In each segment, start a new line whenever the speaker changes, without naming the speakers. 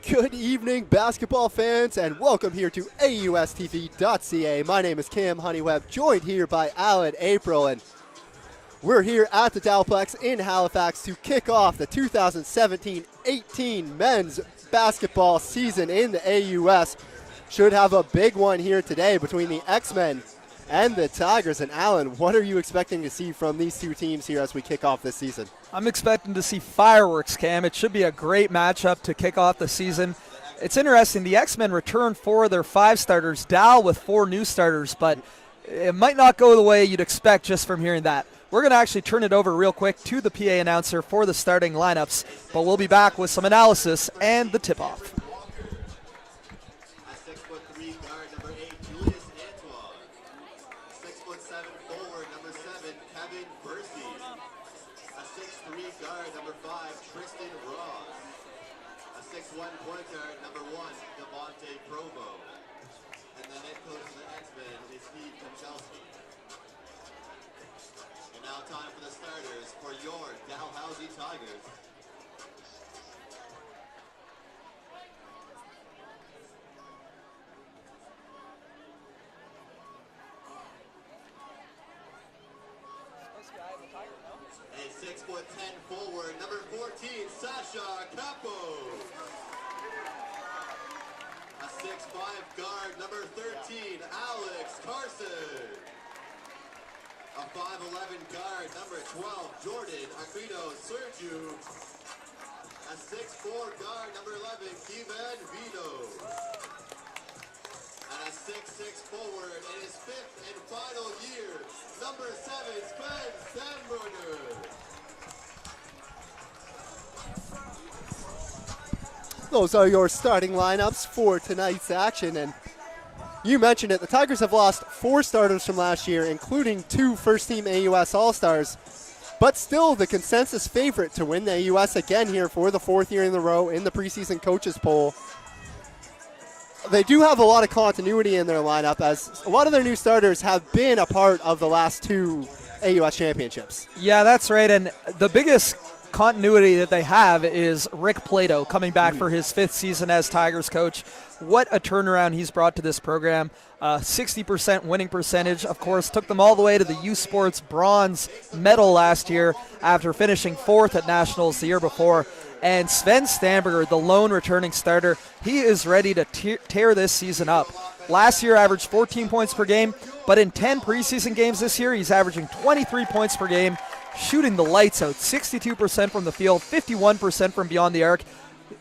Good evening, basketball fans, and welcome here to AUSTV.ca. My name is Cam Honeyweb, joined here by Alan April, and we're here at the Dalplex in Halifax to kick off the 2017-18 men's basketball season in the AUS. Should have a big one here today between the X-Men and the Tigers. And Alan, what are you expecting to see from these two teams here as we kick off this season?
I'm expecting to see fireworks, Cam. It should be a great matchup to kick off the season. It's interesting, the X-Men return 4 of their 5 starters, Dal with 4 new starters, but it might not go the way you'd expect just from hearing that. We're going to actually turn it over real quick to the PA announcer for the starting lineups, but we'll be back with some analysis and the tip-off.
Tristen Ross, a 6'1" point guard, number 1, and the head coach of the X-Men is Xavier. And now time for the starters for your Dalhousie Tigers. A 6'10" forward, number 14, Sasha Capo. A 6'5" guard, number 13, Alex Carson. A 5'11" guard, number 12, Jordan Aquino-Serjue. A 6'4" guard, number 11, Xavier. And a 6'6" forward in his 5th and final year, number 7, Sven Stammberger. Those are your starting lineups for tonight's action, and you mentioned it, the Tigers have lost 4 starters from last year, including 2 first-team AUS All-Stars, but still the consensus favorite to win the AUS again here for the 4th year in a row in the preseason coaches poll. They do have a lot of continuity in their lineup, as a lot of their new starters have been a part of the last 2 AUS championships.
Yeah, that's right, and the biggest continuity that they have is Rick Plato coming back for his 5th season as Tigers coach. What a turnaround he's brought to this program. 60% winning percentage, of course, took them all the way to the U Sports bronze medal last year after finishing 4th at Nationals the year before. And Sven Stammberger, the lone returning starter, he is ready to tear this season up. Last year averaged 14 points per game, but in 10 preseason games this year, he's averaging 23 points per game, shooting the lights out, 62% from the field, 51% from beyond the arc.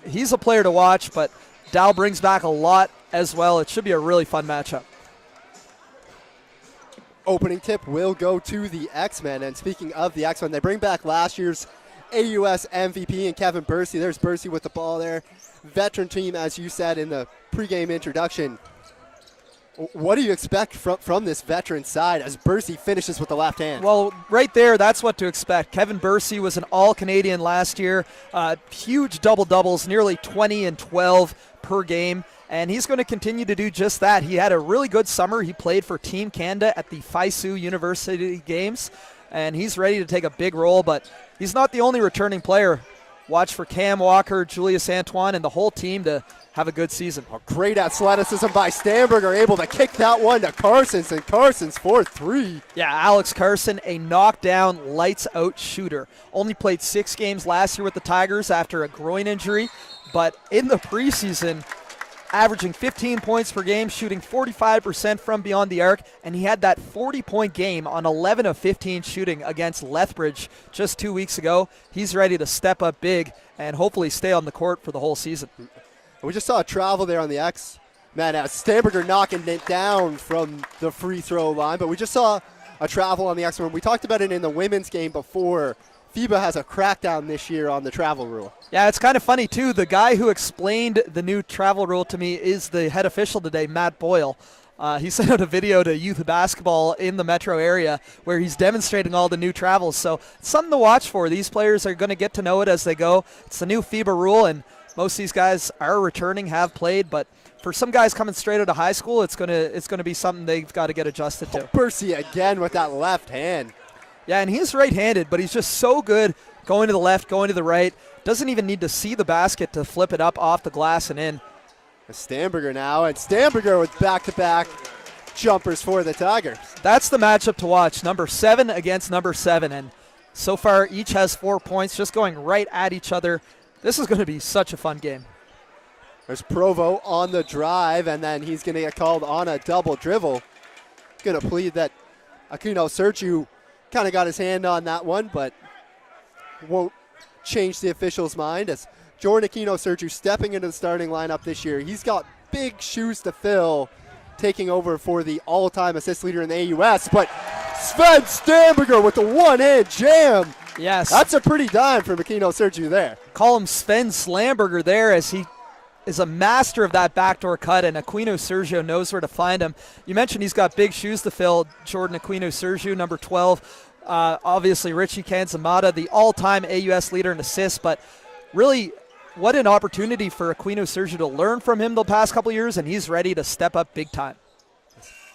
He's a player to watch, but Dal brings back a lot as well. It should be a really fun matchup.
Opening tip will go to the X-Men, and speaking of the X-Men, they bring back last year's AUS MVP and Kevin Bercy. There's Bercy with the ball there. Veteran team, as you said in the pregame introduction. What do you expect from this veteran side as Bercy finishes with the left hand?
Well, right there, that's what to expect. Kevin Bercy was an All-Canadian last year. Huge double-doubles, nearly 20 and 12 per game. And he's going to continue to do just that. He had a really good summer. He played for Team Canada at the FISU University Games. And he's ready to take a big role, but he's not the only returning player. Watch for Cam Walker, Julius Antoine, and the whole team to have a good season.
Great athleticism by Stammberger, able to kick that one to Carson, and Carson's 4-3.
Yeah, Alex Carson, a knockdown, lights-out shooter. Only played 6 games last year with the Tigers after a groin injury, but in the preseason, averaging 15 points per game, shooting 45% from beyond the arc, and he had that 40-point game on 11 of 15 shooting against Lethbridge just 2 weeks ago. He's ready to step up big and hopefully stay on the court for the whole season.
We just saw a travel there on the X-Men as Stammberger knocking it down from the free throw line, but we just saw a travel on the X-Men. We talked about it in the women's game before. FIBA has a crackdown this year on the travel rule.
Yeah, it's kind of funny, too. The guy who explained the new travel rule to me is the head official today, Matt Boyle. He sent out a video to youth basketball in the metro area where he's demonstrating all the new travels. So it's something to watch for. These players are going to get to know it as they go. It's the new FIBA rule, and most of these guys are returning, have played, but for some guys coming straight out of high school, it's gonna be something they've got to get adjusted to.
Bercy again with that left hand.
Yeah, and he's right-handed, but he's just so good going to the left, going to the right. doesn't even need to see the basket to flip it up off the glass and in.
Stammberger now, and Stammberger with back-to-back jumpers for the Tigers.
That's the matchup to watch, number 7 against number 7, and so far each has 4 points, just going right at each other. This is going to be such a fun game.
There's Provo on the drive, and then he's going to get called on a double dribble. Going to plead that Aquino-Serjue kind of got his hand on that one, but won't change the official's mind as Jordan Aquino-Serjue stepping into the starting lineup this year. He's got big shoes to fill, taking over for the all-time assist leader in the AUS, but Sven Stammberger with the one-hand jam.
Yes.
That's a pretty dime for Aquino-Serjue there.
Call him Sven Stammberger there, as he is a master of that backdoor cut, and Aquino-Serjue knows where to find him. You mentioned he's got big shoes to fill, Jordan Aquino-Serjue, number 12. Obviously, Richie Kanzamata, the all-time AUS leader in assists, but really, what an opportunity for Aquino-Serjue to learn from him the past couple years, and he's ready to step up big time.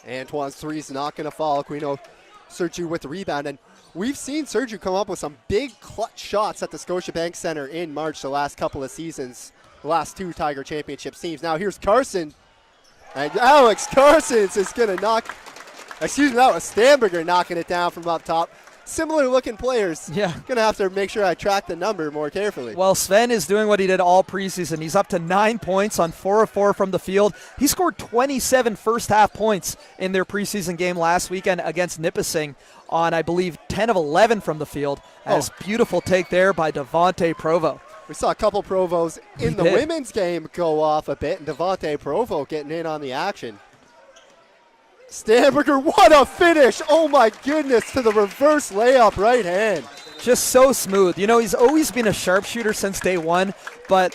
Antoine's three is not going to fall. Aquino-Serjue with the rebound, and we've seen Serjue come up with some big clutch shots at the Scotiabank Center in March the last couple of seasons, the last 2 Tiger Championship teams. Now here's Carson, and Alex Carson is going to knock, that was Stammberger knocking it down from up top. Similar looking players.
Yeah.
Gonna have to make sure I track the number more carefully.
Well, Sven is doing what he did all preseason. He's up to 9 points on 4 of 4 from the field. He scored 27 first half points in their preseason game last weekend against Nipissing on, I believe, 10 of 11 from the field. As beautiful take there by Devontae Provo.
We saw a couple Provos in the women's game go off a bit, and Devontae Provo getting in on the action. Stammberger, what a finish! Oh my goodness, to the reverse layup right hand.
Just so smooth. You know, he's always been a sharpshooter since day one, but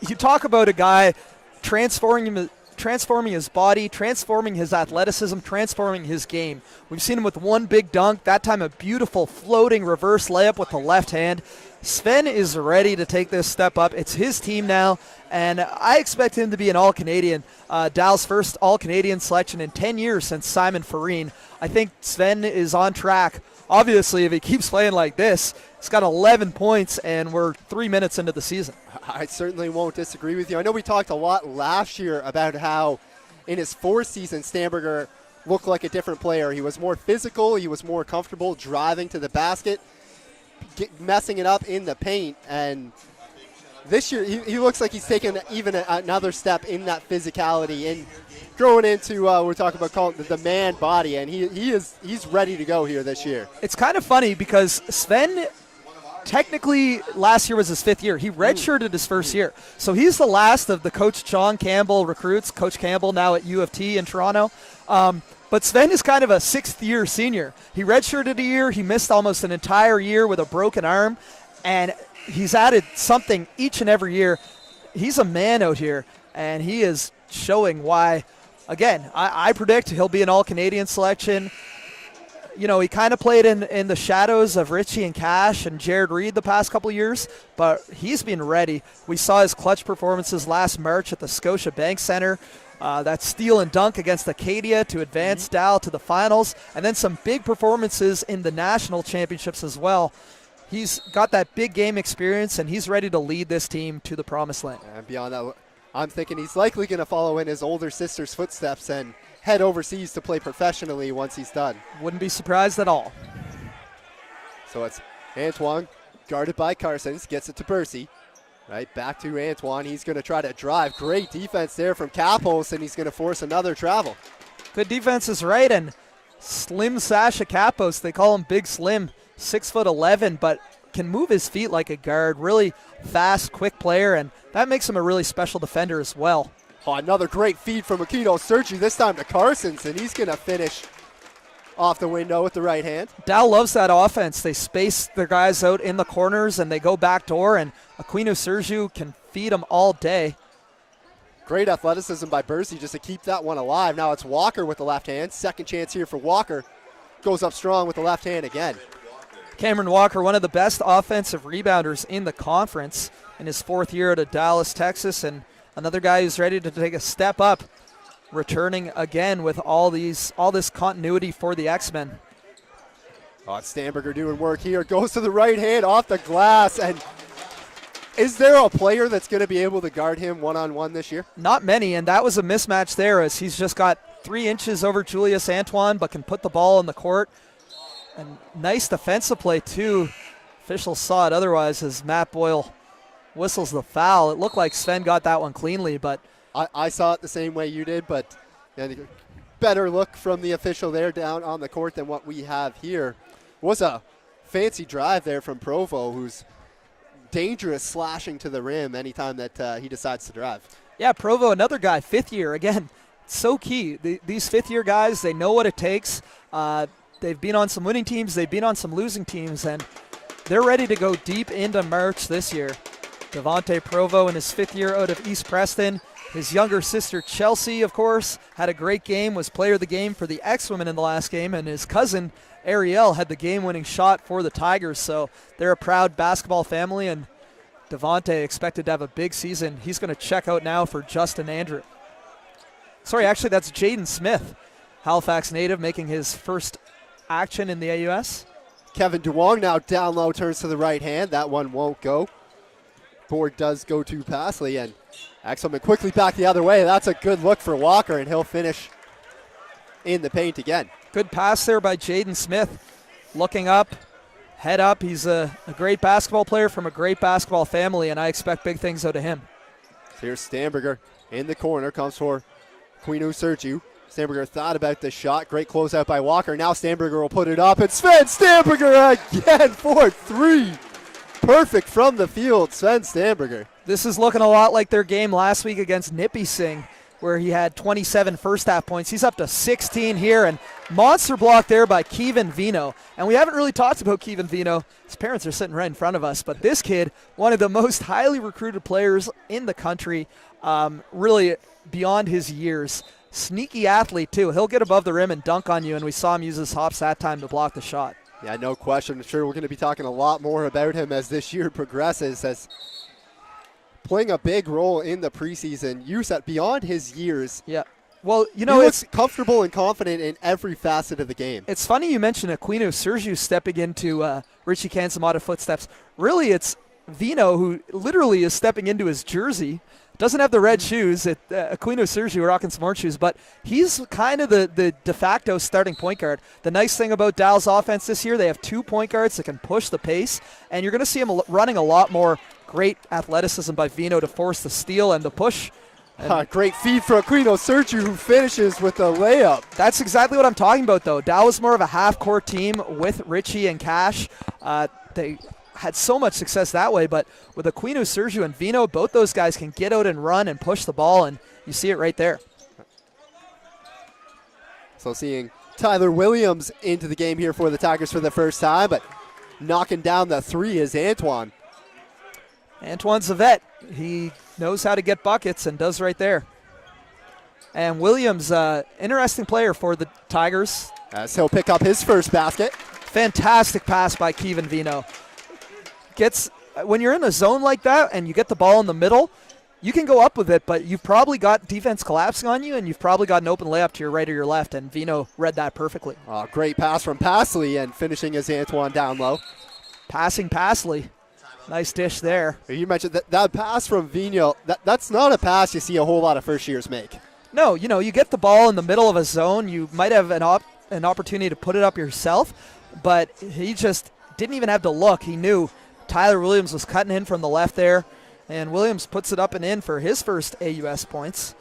you talk about a guy transforming his body, transforming his athleticism, transforming his game. We've seen him with one big dunk, that time a beautiful floating reverse layup with the left hand. Sven is ready to take this step up. It's his team now, and I expect him to be an All-Canadian. Dal's first All-Canadian selection in 10 years since Simon Farine. I think Sven is on track. Obviously, if he keeps playing like this, he's got 11 points, and we're 3 minutes into the season.
I certainly won't disagree with you. I know we talked a lot last year about how in his 4th season, Stammberger looked like a different player. He was more physical. He was more comfortable driving to the basket, messing it up in the paint, and this year he looks like he's taken even another step in that physicality and growing into we're talking about calling the man body, and he's ready to go here this year.
It's kind of funny because Sven technically last year was his 5th year. He redshirted his first year, so he's the last of the Coach John Campbell recruits. Coach Campbell now at U of T in Toronto. But Sven is kind of a 6th-year senior. He redshirted a year. He missed almost an entire year with a broken arm, and he's added something each and every year. He's a man out here, and he is showing why. Again, I predict he'll be an All-Canadian selection. You know, he kind of played in the shadows of Richie and Cash and Jared Reed the past couple of years, but he's been ready. We saw his clutch performances last March at the Scotiabank Center. That steal and dunk against Acadia to advance Dal to the finals, and then some big performances in the national championships as well. He's got that big game experience, and he's ready to lead this team to the promised land.
And beyond that, I'm thinking he's likely going to follow in his older sister's footsteps and head overseas to play professionally once he's done.
Wouldn't be surprised at all.
So it's Antoine, guarded by Carson, gets it to Bercy. Right, back to Antoine. He's going to try to drive. Great defense there from Capos, and he's going to force another travel.
Good defense is right, and Slim Sasha Capos, they call him Big Slim, 6'11", but can move his feet like a guard. Really fast, quick player, and that makes him a really special defender as well.
Oh, another great feed from Aquino-Serjue, this time to Carson's, and he's going to finish off the window with the right hand.
Dal loves that offense. They space their guys out in the corners, and they go back door, and Aquino-Serjue can feed them all day.
Great athleticism by Bercy just to keep that one alive. Now it's Walker with the left hand. Second chance here for Walker. Goes up strong with the left hand again.
Cameron Walker, one of the best offensive rebounders in the conference in his 4th year at Dallas, Texas, and another guy who's ready to take a step up, returning again with all this continuity for the X-Men.
Oh, it's Stammberger doing work here. Goes to the right hand off the glass, and Is there a player that's going to be able to guard him one-on-one this year?
Not many, and that was a mismatch there as he's just got 3 inches over Julius Antoine but can put the ball in the court. And nice defensive play, too. Officials saw it otherwise as Matt Boyle whistles the foul. It looked like Sven got that one cleanly, but
I saw it the same way you did, but better look from the official there down on the court than what we have here. Was a fancy drive there from Provo, who's dangerous slashing to the rim anytime that he decides to drive.
Yeah, Provo, another guy, 5th year. Again, so key. These 5th-year guys, they know what it takes. They've been on some winning teams. They've been on some losing teams, and they're ready to go deep into March this year. Devontae Provo in his 5th year out of East Preston. His younger sister, Chelsea, of course, had a great game, was player of the game for the X-Women in the last game, and his cousin, Ariel, had the game-winning shot for the Tigers. So they're a proud basketball family, and Devontae expected to have a big season. He's going to check out now for Justin Andrew. Sorry, actually, that's Jaden Smith, Halifax native, making his first action in the AUS.
Kevin Duong now down low, turns to the right hand. That one won't go. Board does go to Passley, and Axelman quickly back the other way. That's a good look for Walker, and he'll finish in the paint again.
Good pass there by Jaden Smith. Looking up, head up. He's a great basketball player from a great basketball family, and I expect big things out of him.
So here's Stammberger in the corner, comes for Aquino-Serjue. Stammberger thought about the shot. Great closeout by Walker. Now Stammberger will put it up, and Sven Stammberger again for 3. Perfect from the field, Sven Stammberger.
This is looking a lot like their game last week against Nippy Singh, where he had 27 first-half points. He's up to 16 here, and monster block there by Kevin Vino. And we haven't really talked about Kevin Vino. His parents are sitting right in front of us, but this kid, one of the most highly recruited players in the country, really beyond his years. Sneaky athlete, too. He'll get above the rim and dunk on you, and we saw him use his hops that time to block the shot.
Yeah, no question. I'm sure we're going to be talking a lot more about him as this year progresses, as playing a big role in the preseason. Use that beyond his years.
Yeah. Well, you know,
it's comfortable and confident in every facet of the game.
It's funny you mentioned Aquino-Serjue stepping into Richie Kansamata footsteps. Really, it's Vino who literally is stepping into his jersey. Doesn't have the red shoes. Aquino-Serjue rocking some orange shoes, but he's kind of the de facto starting point guard. The nice thing about Dal's offense this year, they have 2 point guards that can push the pace, and you're going to see him running a lot more great athleticism by Vino to force the steal and the push.
Great feed for Aquino-Serjue, who finishes with a layup.
That's exactly what I'm talking about, though. Dal was more of a half-court team with Richie and Cash. They had so much success that way, but with Aquino-Serjue and Vino, both those guys can get out and run and push the ball, and you see it right there.
So seeing Tyler Williams into the game here for the Tigers for the first time, but knocking down the 3 is Antoine.
Antoine's a vet. He knows how to get buckets and does right there. And Williams, interesting player for the Tigers.
As he'll pick up his first basket.
Fantastic pass by Kevin Vino. When you're in a zone like that and you get the ball in the middle, you can go up with it, but you've probably got defense collapsing on you, and you've probably got an open layup to your right or your left, and Vino read that perfectly.
Great pass from Passley, and finishing as Antoine down low.
Passing Passley. Nice dish there.
You mentioned that pass from Vino, that's not a pass you see a whole lot of first years make.
No, you get the ball in the middle of a zone, you might have an opportunity to put it up yourself, but he just didn't even have to look. He knew Tyler Williams was cutting in from the left there, and Williams puts it up and in for his first AUS points.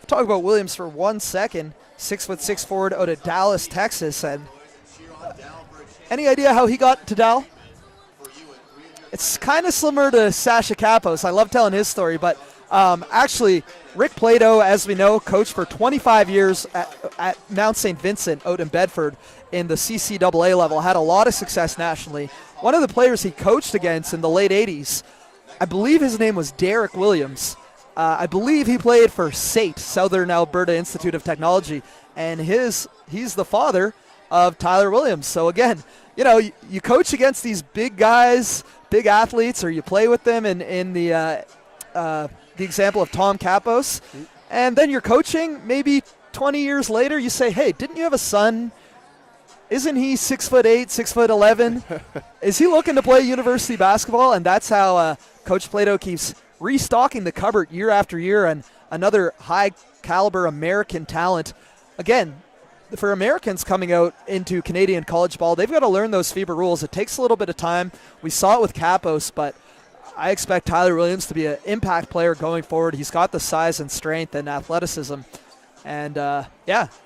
Talk about Williams for 1 second. 6'6" forward out of Dallas, Texas. And any idea how he got to Dal? It's kind of similar to Sasha Kapos. I love telling his story, but actually, Rick Plato, as we know, coached for 25 years at Mount St. Vincent out in Bedford in the CCAA level, had a lot of success nationally. One of the players he coached against in the late 80s, I believe his name was Derek Williams. I believe he played for SAIT, Southern Alberta Institute of Technology, and he's the father of Tyler Williams. So again, you coach against these big guys, big athletes, or you play with them in the example of Tom Kapos, and then you're coaching. Maybe 20 years later, you say, hey, didn't you have a son isn't he 6'8", 6'11"? Is he looking to play university basketball? And that's how Coach Plato keeps restocking the cupboard year after year, and another high-caliber American talent. Again, for Americans coming out into Canadian college ball, they've got to learn those FIBA rules. It takes a little bit of time. We saw it with Capos, but I expect Tyler Williams to be an impact player going forward. He's got the size and strength and athleticism. And,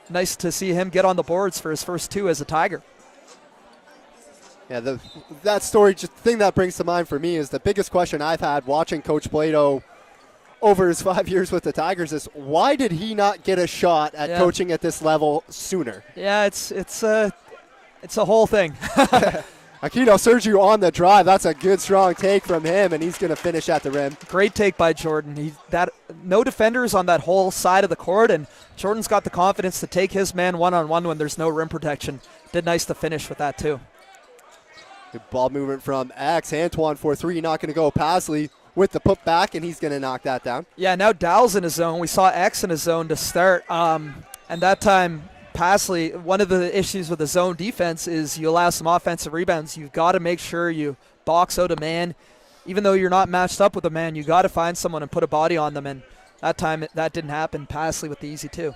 nice to see him get on the boards for his first 2 as a Tiger.
Yeah, that story, just the thing that brings to mind for me is the biggest question I've had watching Coach Plato over his 5 years with the Tigers is why did he not get a shot at coaching at this level sooner?
Yeah, it's a whole thing.
Aquino-Serjue on the drive. That's a good, strong take from him, and he's going to finish at the rim.
Great take by Jordan. No defenders on that whole side of the court, and Jordan's got the confidence to take his man one-on-one when there's no rim protection. Did nice to finish with that, too.
Good ball movement from X. Antoine for 3, not going to go. Pasley with the putback, and he's going to knock that down.
Yeah, now Dow's in his zone. We saw X in his zone to start, and that time Pasley, one of the issues with the zone defense is you allow some offensive rebounds. You've got to make sure you box out a man. Even though you're not matched up with a man, you got to find someone and put a body on them, and that time that didn't happen. Pasley with the easy 2.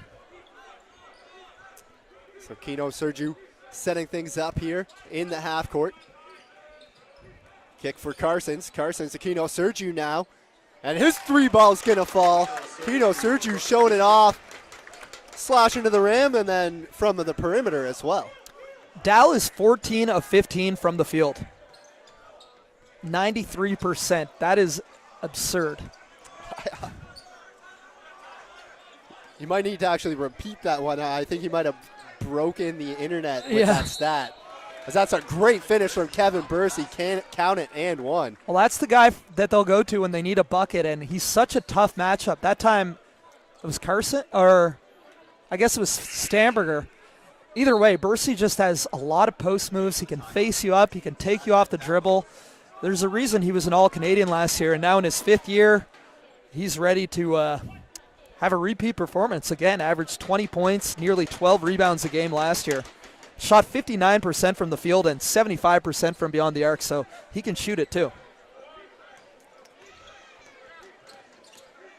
So Aquino-Serjue setting things up here in the half court. Kick for Carson's Aquino-Serjue now. And his 3 ball's going to fall. Aquino-Serjue showing it off. Slash into the rim and then from the perimeter as well.
Dow is 14 of 15 from the field. 93%. That is absurd.
You might need to actually repeat that one. I think he might have broken the internet with that stat. As that's a great finish from Kevin Bercy. Can't count it and one.
Well, that's the guy that they'll go to when they need a bucket, and he's such a tough matchup. That time it was Carson, or I guess it was Stammberger. Either way, Bercy just has a lot of post moves. He can face you up. He can take you off the dribble. There's a reason he was an All-Canadian last year, and now in his 5th year, he's ready to have a repeat performance. Again, averaged 20 points, nearly 12 rebounds a game last year. Shot 59% from the field and 75% from beyond the arc, so he can shoot it too.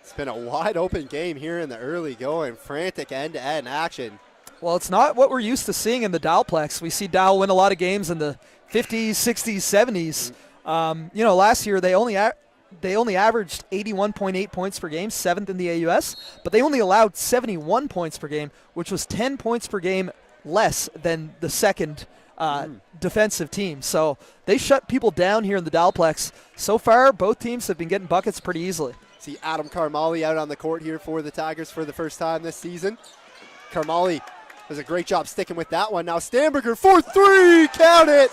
It's been a wide open game here in the early going. Frantic end-to-end action.
Well, it's not what we're used to seeing in the Dalplex. We see Dow win a lot of games in the 50s, 60s, 70s. Last year they only averaged 81.8 points per game, 7th in the AUS, but they only allowed 71 points per game, which was 10 points per game less than the second defensive team. So they shut people down here in the Dalplex. So far, both teams have been getting buckets pretty easily.
See Adam Carmali out on the court here for the Tigers for the first time this season. Carmali does a great job sticking with that one. Now Stammberger for 3, count it!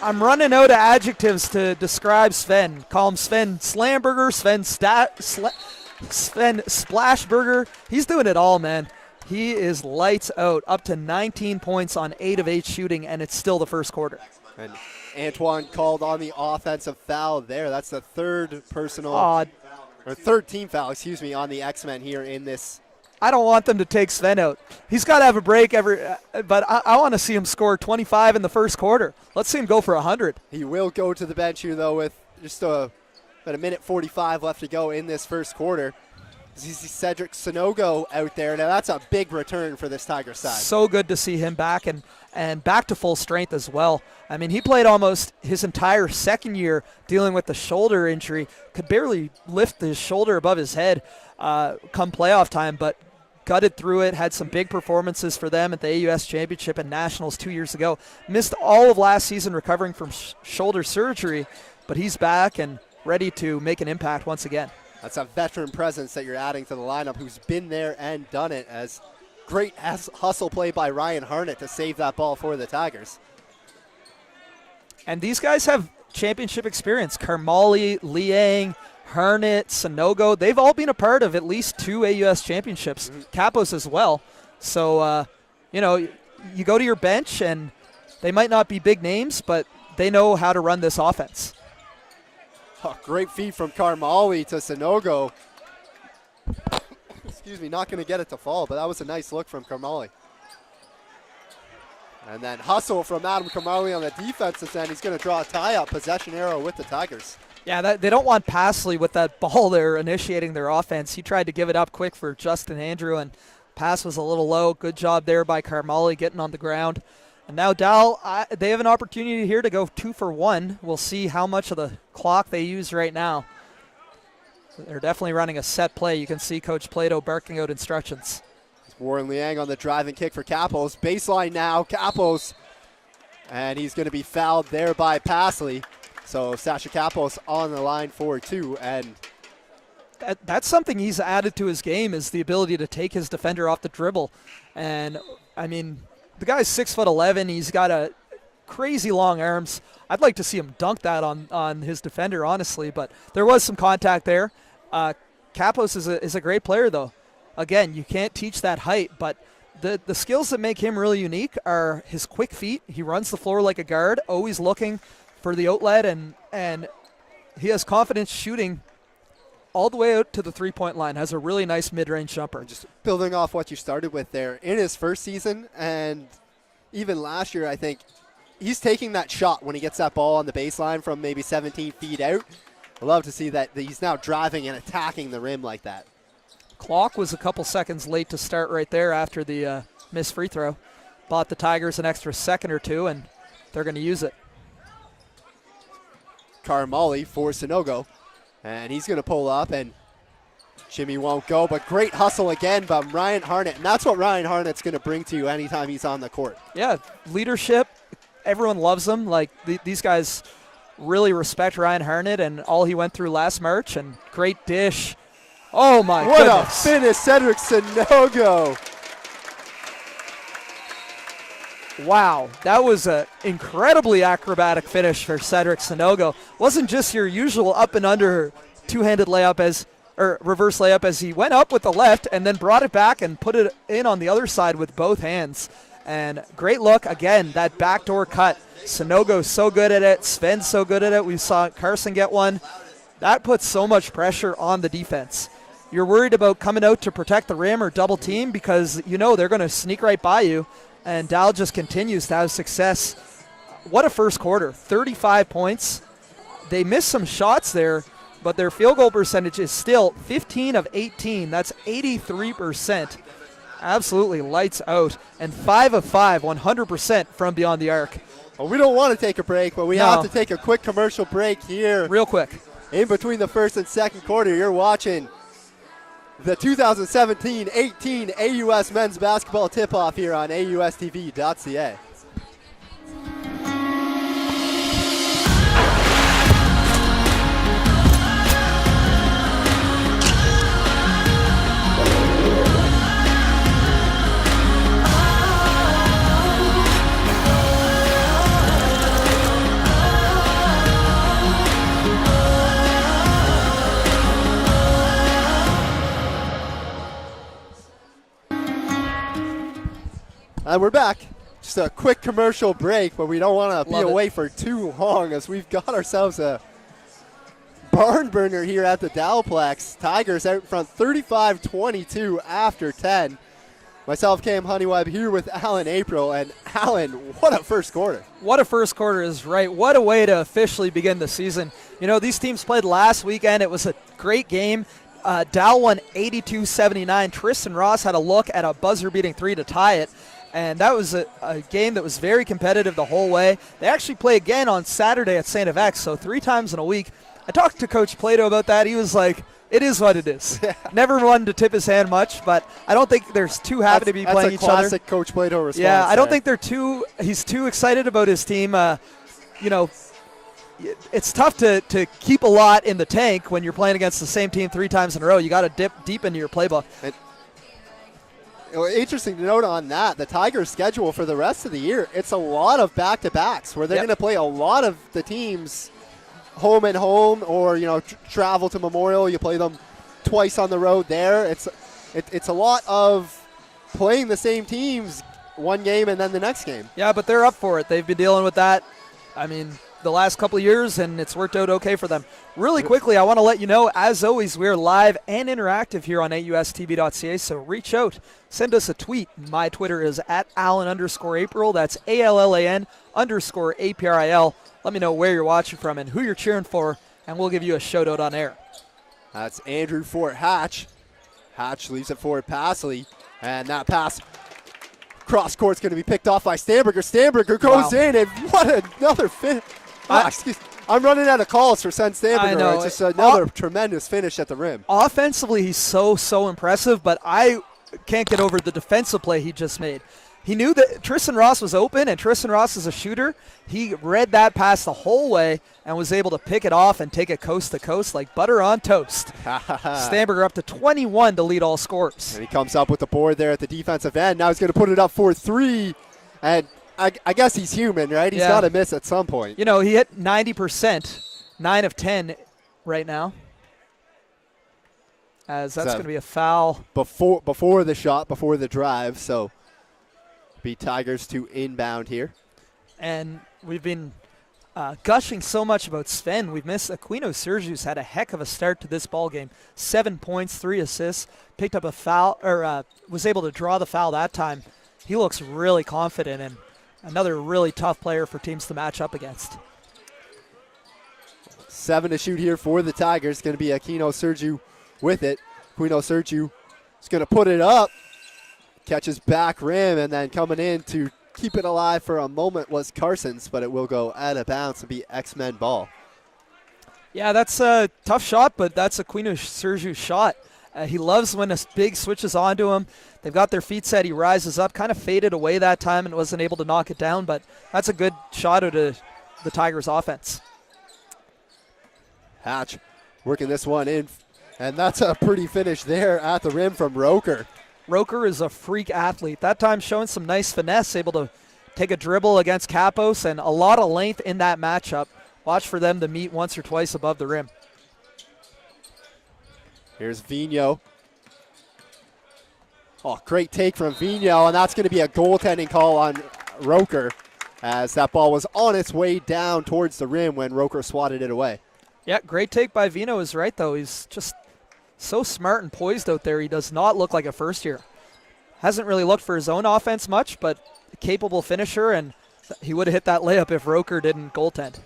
I'm running out of adjectives to describe Sven. Call him Sven Slamberger, Sven Splashberger. He's doing it all, man. He is lights out, up to 19 points on 8 of 8 shooting, and it's still the first quarter.
And Antoine called on the offensive foul there. That's the third team foul, on the X-Men here in this.
I don't want them to take Sven out. He's got to have a break but I want to see him score 25 in the first quarter. Let's see him go for 100.
He will go to the bench here, though, with just about a minute 45 left to go in this first quarter. You see Cedric Sonogo out there. Now that's a big return for this Tiger side.
So good to see him back and back to full strength as well. I mean, he played almost his entire second year dealing with the shoulder injury. Could barely lift his shoulder above his head come playoff time, but gutted through it, had some big performances for them at the AUS Championship and Nationals 2 years ago. Missed all of last season recovering from shoulder surgery, but he's back and ready to make an impact once again.
That's a veteran presence that you're adding to the lineup who's been there and done it, as great hustle play by Ryan Harnett to save that ball for the Tigers.
And these guys have championship experience. Carmali, Liang, Harnett, Sonogo, they've all been a part of at least 2 AUS championships, Capos as well. So, you go to your bench and they might not be big names, but they know how to run this offense.
Oh, great feed from Carmali to Sonogo. Not going to get it to fall, but that was a nice look from Carmali. And then hustle from Adam Kamali on the defensive end. He's going to draw a tie-up possession arrow with the Tigers.
Yeah, they don't want Pasley with that ball there initiating their offense. He tried to give it up quick for Justin Andrew, and pass was a little low. Good job there by Karmali getting on the ground. And now Dal, they have an opportunity here to go 2 for 1. We'll see how much of the clock they use right now. They're definitely running a set play. You can see Coach Plato barking out instructions.
Warren Liang on the driving kick for Capos. Baseline now, Capos. And he's going to be fouled there by Pasley. So Sasha Capos on the line for 2. And
that's something he's added to his game, is the ability to take his defender off the dribble. And, I mean, the guy's 6'11". He's got a crazy long arms. I'd like to see him dunk that on his defender, honestly. But there was some contact there. Capos is a great player, though. Again, you can't teach that height, but the skills that make him really unique are his quick feet. He runs the floor like a guard, always looking for the outlet, and he has confidence shooting all the way out to the three-point line. Has a really nice mid-range jumper.
Just building off what you started with there, in his first season and even last year, I think he's taking that shot when he gets that ball on the baseline from maybe 17 feet out. I love to see that he's now driving and attacking the rim like that.
Clock was a couple seconds late to start right there after the missed free throw. Bought the Tigers an extra second or two, and they're going to use it.
Karmali for Sinogo, and he's going to pull up, and Jimmy won't go, but great hustle again by Ryan Harnett, and that's what Ryan Harnett's going to bring to you anytime he's on the court.
Yeah, leadership. Everyone loves him. Like, these guys really respect Ryan Harnett and all he went through last March, and great dish. Oh, my goodness.
What a finish, Cedric Sinogo.
Wow, that was an incredibly acrobatic finish for Cedric Sinogo. Wasn't just your usual up and under two-handed layup or reverse layup, as he went up with the left and then brought it back and put it in on the other side with both hands. And great look. Again, that backdoor cut. Sinogo's so good at it. Sven's so good at it. We saw Carson get one. That puts so much pressure on the defense. You're worried about coming out to protect the rim or double team because you know they're going to sneak right by you. And Dal just continues to have success. What a first quarter. 35 points. They missed some shots there, but their field goal percentage is still 15 of 18. That's 83%. Absolutely lights out. And 5 of 5, 100% from beyond the arc.
Well, we don't want to take a break, but we have to take a quick commercial break here.
Real quick.
In between the first and second quarter, you're watching the 2017-18 AUS men's basketball tip-off here on AUSTV.ca. And we're back. Just a quick commercial break, but we don't want to be away for too long as we've got ourselves a barn burner here at the Dalplex. Tigers out in front 35-22 after 10. Myself, Cam Honeyweb, here with Alan April. And Alan, what a first quarter.
What a first quarter is right. What a way to officially begin the season. You know, these teams played last weekend. It was a great game. Dal won 82-79. Tristen Ross had a look at a buzzer-beating three to tie it. And that was a game that was very competitive the whole way. They actually play again on Saturday at St. FX, so 3 times in a week. I talked to Coach Plato about that. He was like, it is what it is. Yeah. Never wanted to tip his hand much, but I don't think there's too happy to be playing each other.
That's a classic Coach Plato response.
Yeah, I don't think he's too excited about his team. You know, it's tough to keep a lot in the tank when you're playing against the same team 3 times in a row. You got to dip deep into your playbook.
Interesting to note on that, the Tigers' schedule for the rest of the year, it's a lot of back-to-backs where they're going to play a lot of the teams home and home, or travel to Memorial. You play them twice on the road there. It's a lot of playing the same teams one game and then the next game.
Yeah, but they're up for it. They've been dealing with that. I mean, the last couple of years, and it's worked out okay for them. Really quickly, I want to let you know, as always, we're live and interactive here on AUSTV.ca, so reach out. Send us a tweet. My Twitter is at Allen_April. That's ALLAN_APRIL. Let me know where you're watching from and who you're cheering for, and we'll give you a shout-out on air.
That's Andrew for Hatch. Hatch leaves it for Pasley, and that pass cross court's going to be picked off by Stammberger. Stammberger goes in, and what another finish. I'm running out of calls for Sven Stammberger.
I know.
It's just another tremendous finish at the rim.
Offensively, he's so impressive, but I can't get over the defensive play he just made. He knew that Tristen Ross was open, and Tristen Ross is a shooter. He read that pass the whole way and was able to pick it off and take it coast to coast like butter on toast. Stammberger up to 21 to lead all scorers. And
he comes up with the board there at the defensive end. Now he's going to put it up for three, and I guess he's human, right? He's got to miss at some point.
You know, he hit 90%, 9 of 10 right now. As that's going to be a foul.
Before the shot, before the drive, so be Tigers to inbound here.
And we've been gushing so much about Sven. We've missed Aquino-Serjue's had a heck of a start to this ball game. 7 points, 3 assists, picked up a foul, or was able to draw the foul that time. He looks really confident and another really tough player for teams to match up against.
7 to shoot here for the Tigers. Going to be Aquino-Serjue with it. Aquino-Serjue is going to put it up. Catches back rim, and then coming in to keep it alive for a moment was Carson's, but it will go out of bounds and be X-Men ball.
Yeah, that's a tough shot, but that's Aquino-Serjue's shot. He loves when a big switches onto him. They've got their feet set. He rises up, kind of faded away that time and wasn't able to knock it down, but that's a good shot out of the Tigers' offense.
Hatch working this one in, and that's a pretty finish there at the rim from Roker.
Roker is a freak athlete. That time showing some nice finesse, able to take a dribble against Kapos, and a lot of length in that matchup. Watch for them to meet once or twice above the rim.
Here's Vigneault. Oh, great take from Vigneault, and that's going to be a goaltending call on Roker as that ball was on its way down towards the rim when Roker swatted it away.
Yeah, great take by Vigneault is right, though. He's just so smart and poised out there. He does not look like a first year. Hasn't really looked for his own offense much, but a capable finisher, and he would have hit that layup if Roker didn't goaltend.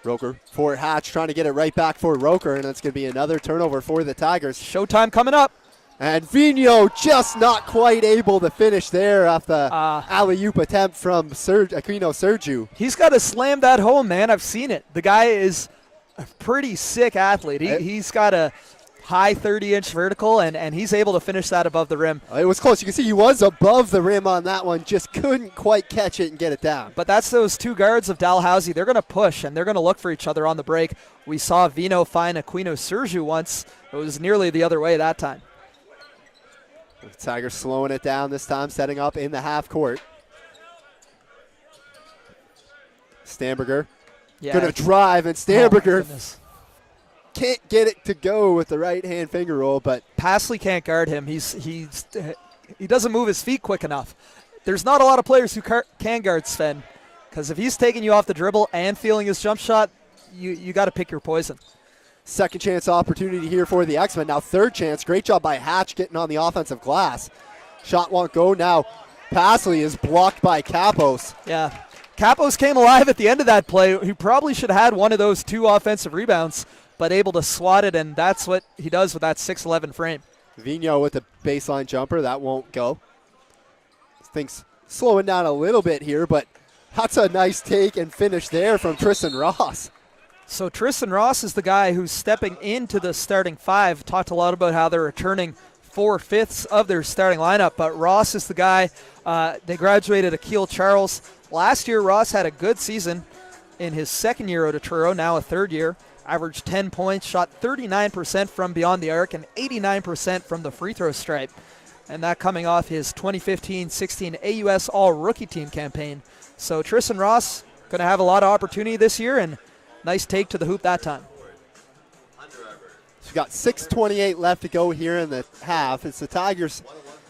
Roker for Hatch, trying to get it right back for Roker, and it's going to be another turnover for the Tigers.
Showtime coming up.
And Vigneault just not quite able to finish there off the alley-oop attempt from Aquino-Serjue.
He's got to slam that home, man. I've seen it. The guy is a pretty sick athlete. He's got a high 30-inch vertical, and he's able to finish that above the rim.
It was close. You can see he was above the rim on that one, just couldn't quite catch it and get it down.
But that's those two guards of Dalhousie. They're going to push, and they're going to look for each other on the break. We saw Vigneault find Aquino-Serjue once. It was nearly the other way that time.
The Tigers slowing it down this time, setting up in the half court. Stammberger going to drive, and Stammberger can't get it to go with the right-hand finger roll, but
Pasley can't guard him. He doesn't move his feet quick enough. There's not a lot of players who can guard Sven, because if he's taking you off the dribble and feeling his jump shot, you got to pick your poison.
Second chance opportunity here for the X-Men. Now third chance. Great job by Hatch getting on the offensive glass. Shot won't go now. Pasley is blocked by Kapos.
Yeah. Kapos came alive at the end of that play. He probably should have had one of those 2 offensive rebounds, but able to swat it, and that's what he does with that 6'11 frame.
Vigneault with the baseline jumper. That won't go. Things slowing down a little bit here, but that's a nice take and finish there from Tristen Ross.
So Tristen Ross is the guy who's stepping into the starting 5. Talked a lot about how they're returning 4/5 of their starting lineup, but Ross is the guy. They graduated Akil Charles. Last year, Ross had a good season in his second year out of Truro, now a third year. Averaged 10 points, shot 39% from beyond the arc, and 89% from the free throw stripe. And that coming off his 2015-16 AUS All-Rookie Team campaign. So Tristen Ross going to have a lot of opportunity this year, and nice take to the hoop that time.
We've got 6:28 left to go here in the half. It's the Tigers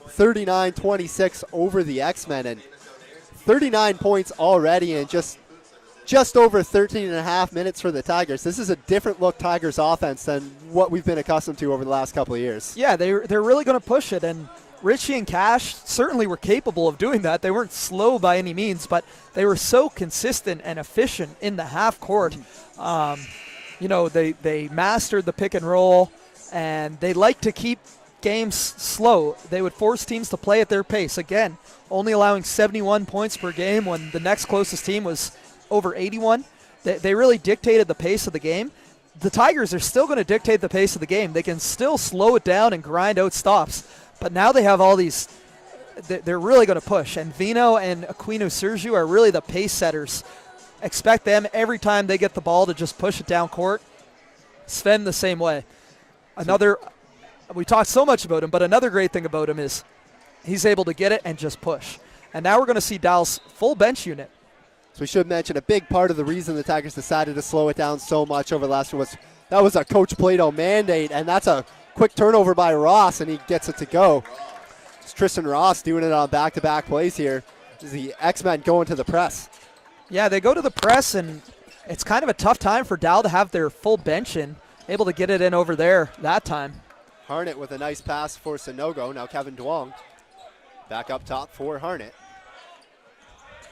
39-26 over the X-Men, and 39 points already in just over 13 and a half minutes for the Tigers. This is a different look Tigers offense than what we've been accustomed to over the last couple of years.
Yeah, they're really going to push it, and Richie and Cash certainly were capable of doing that. They weren't slow by any means, but they were so consistent and efficient in the half court. They mastered the pick and roll, and they like to keep games slow. They would force teams to play at their pace. Again, only allowing 71 points per game when the next closest team was over 81. They really dictated the pace of the game. The Tigers are still going to dictate the pace of the game. They can still slow it down and grind out stops. But now they have all these, they're really going to push. And Vino and Aquino-Serjue are really the pace setters. Expect them every time they get the ball to just push it down court. Sven the same way. We talked so much about him, but another great thing about him is he's able to get it and just push. And now we're going to see Dal's full bench unit.
So we should mention a big part of the reason the Tigers decided to slow it down so much over the last year was a Coach Plato mandate, and that's a quick turnover by Ross, and he gets it to go. It's Tristen Ross doing it on back-to-back plays here. This is the X-Men going to the press.
Yeah, they go to the press, and it's kind of a tough time for Dal to have their full bench in, able to get it in over there that time.
Harnett with a nice pass for Sanogo. Now Kevin Duong back up top for Harnett.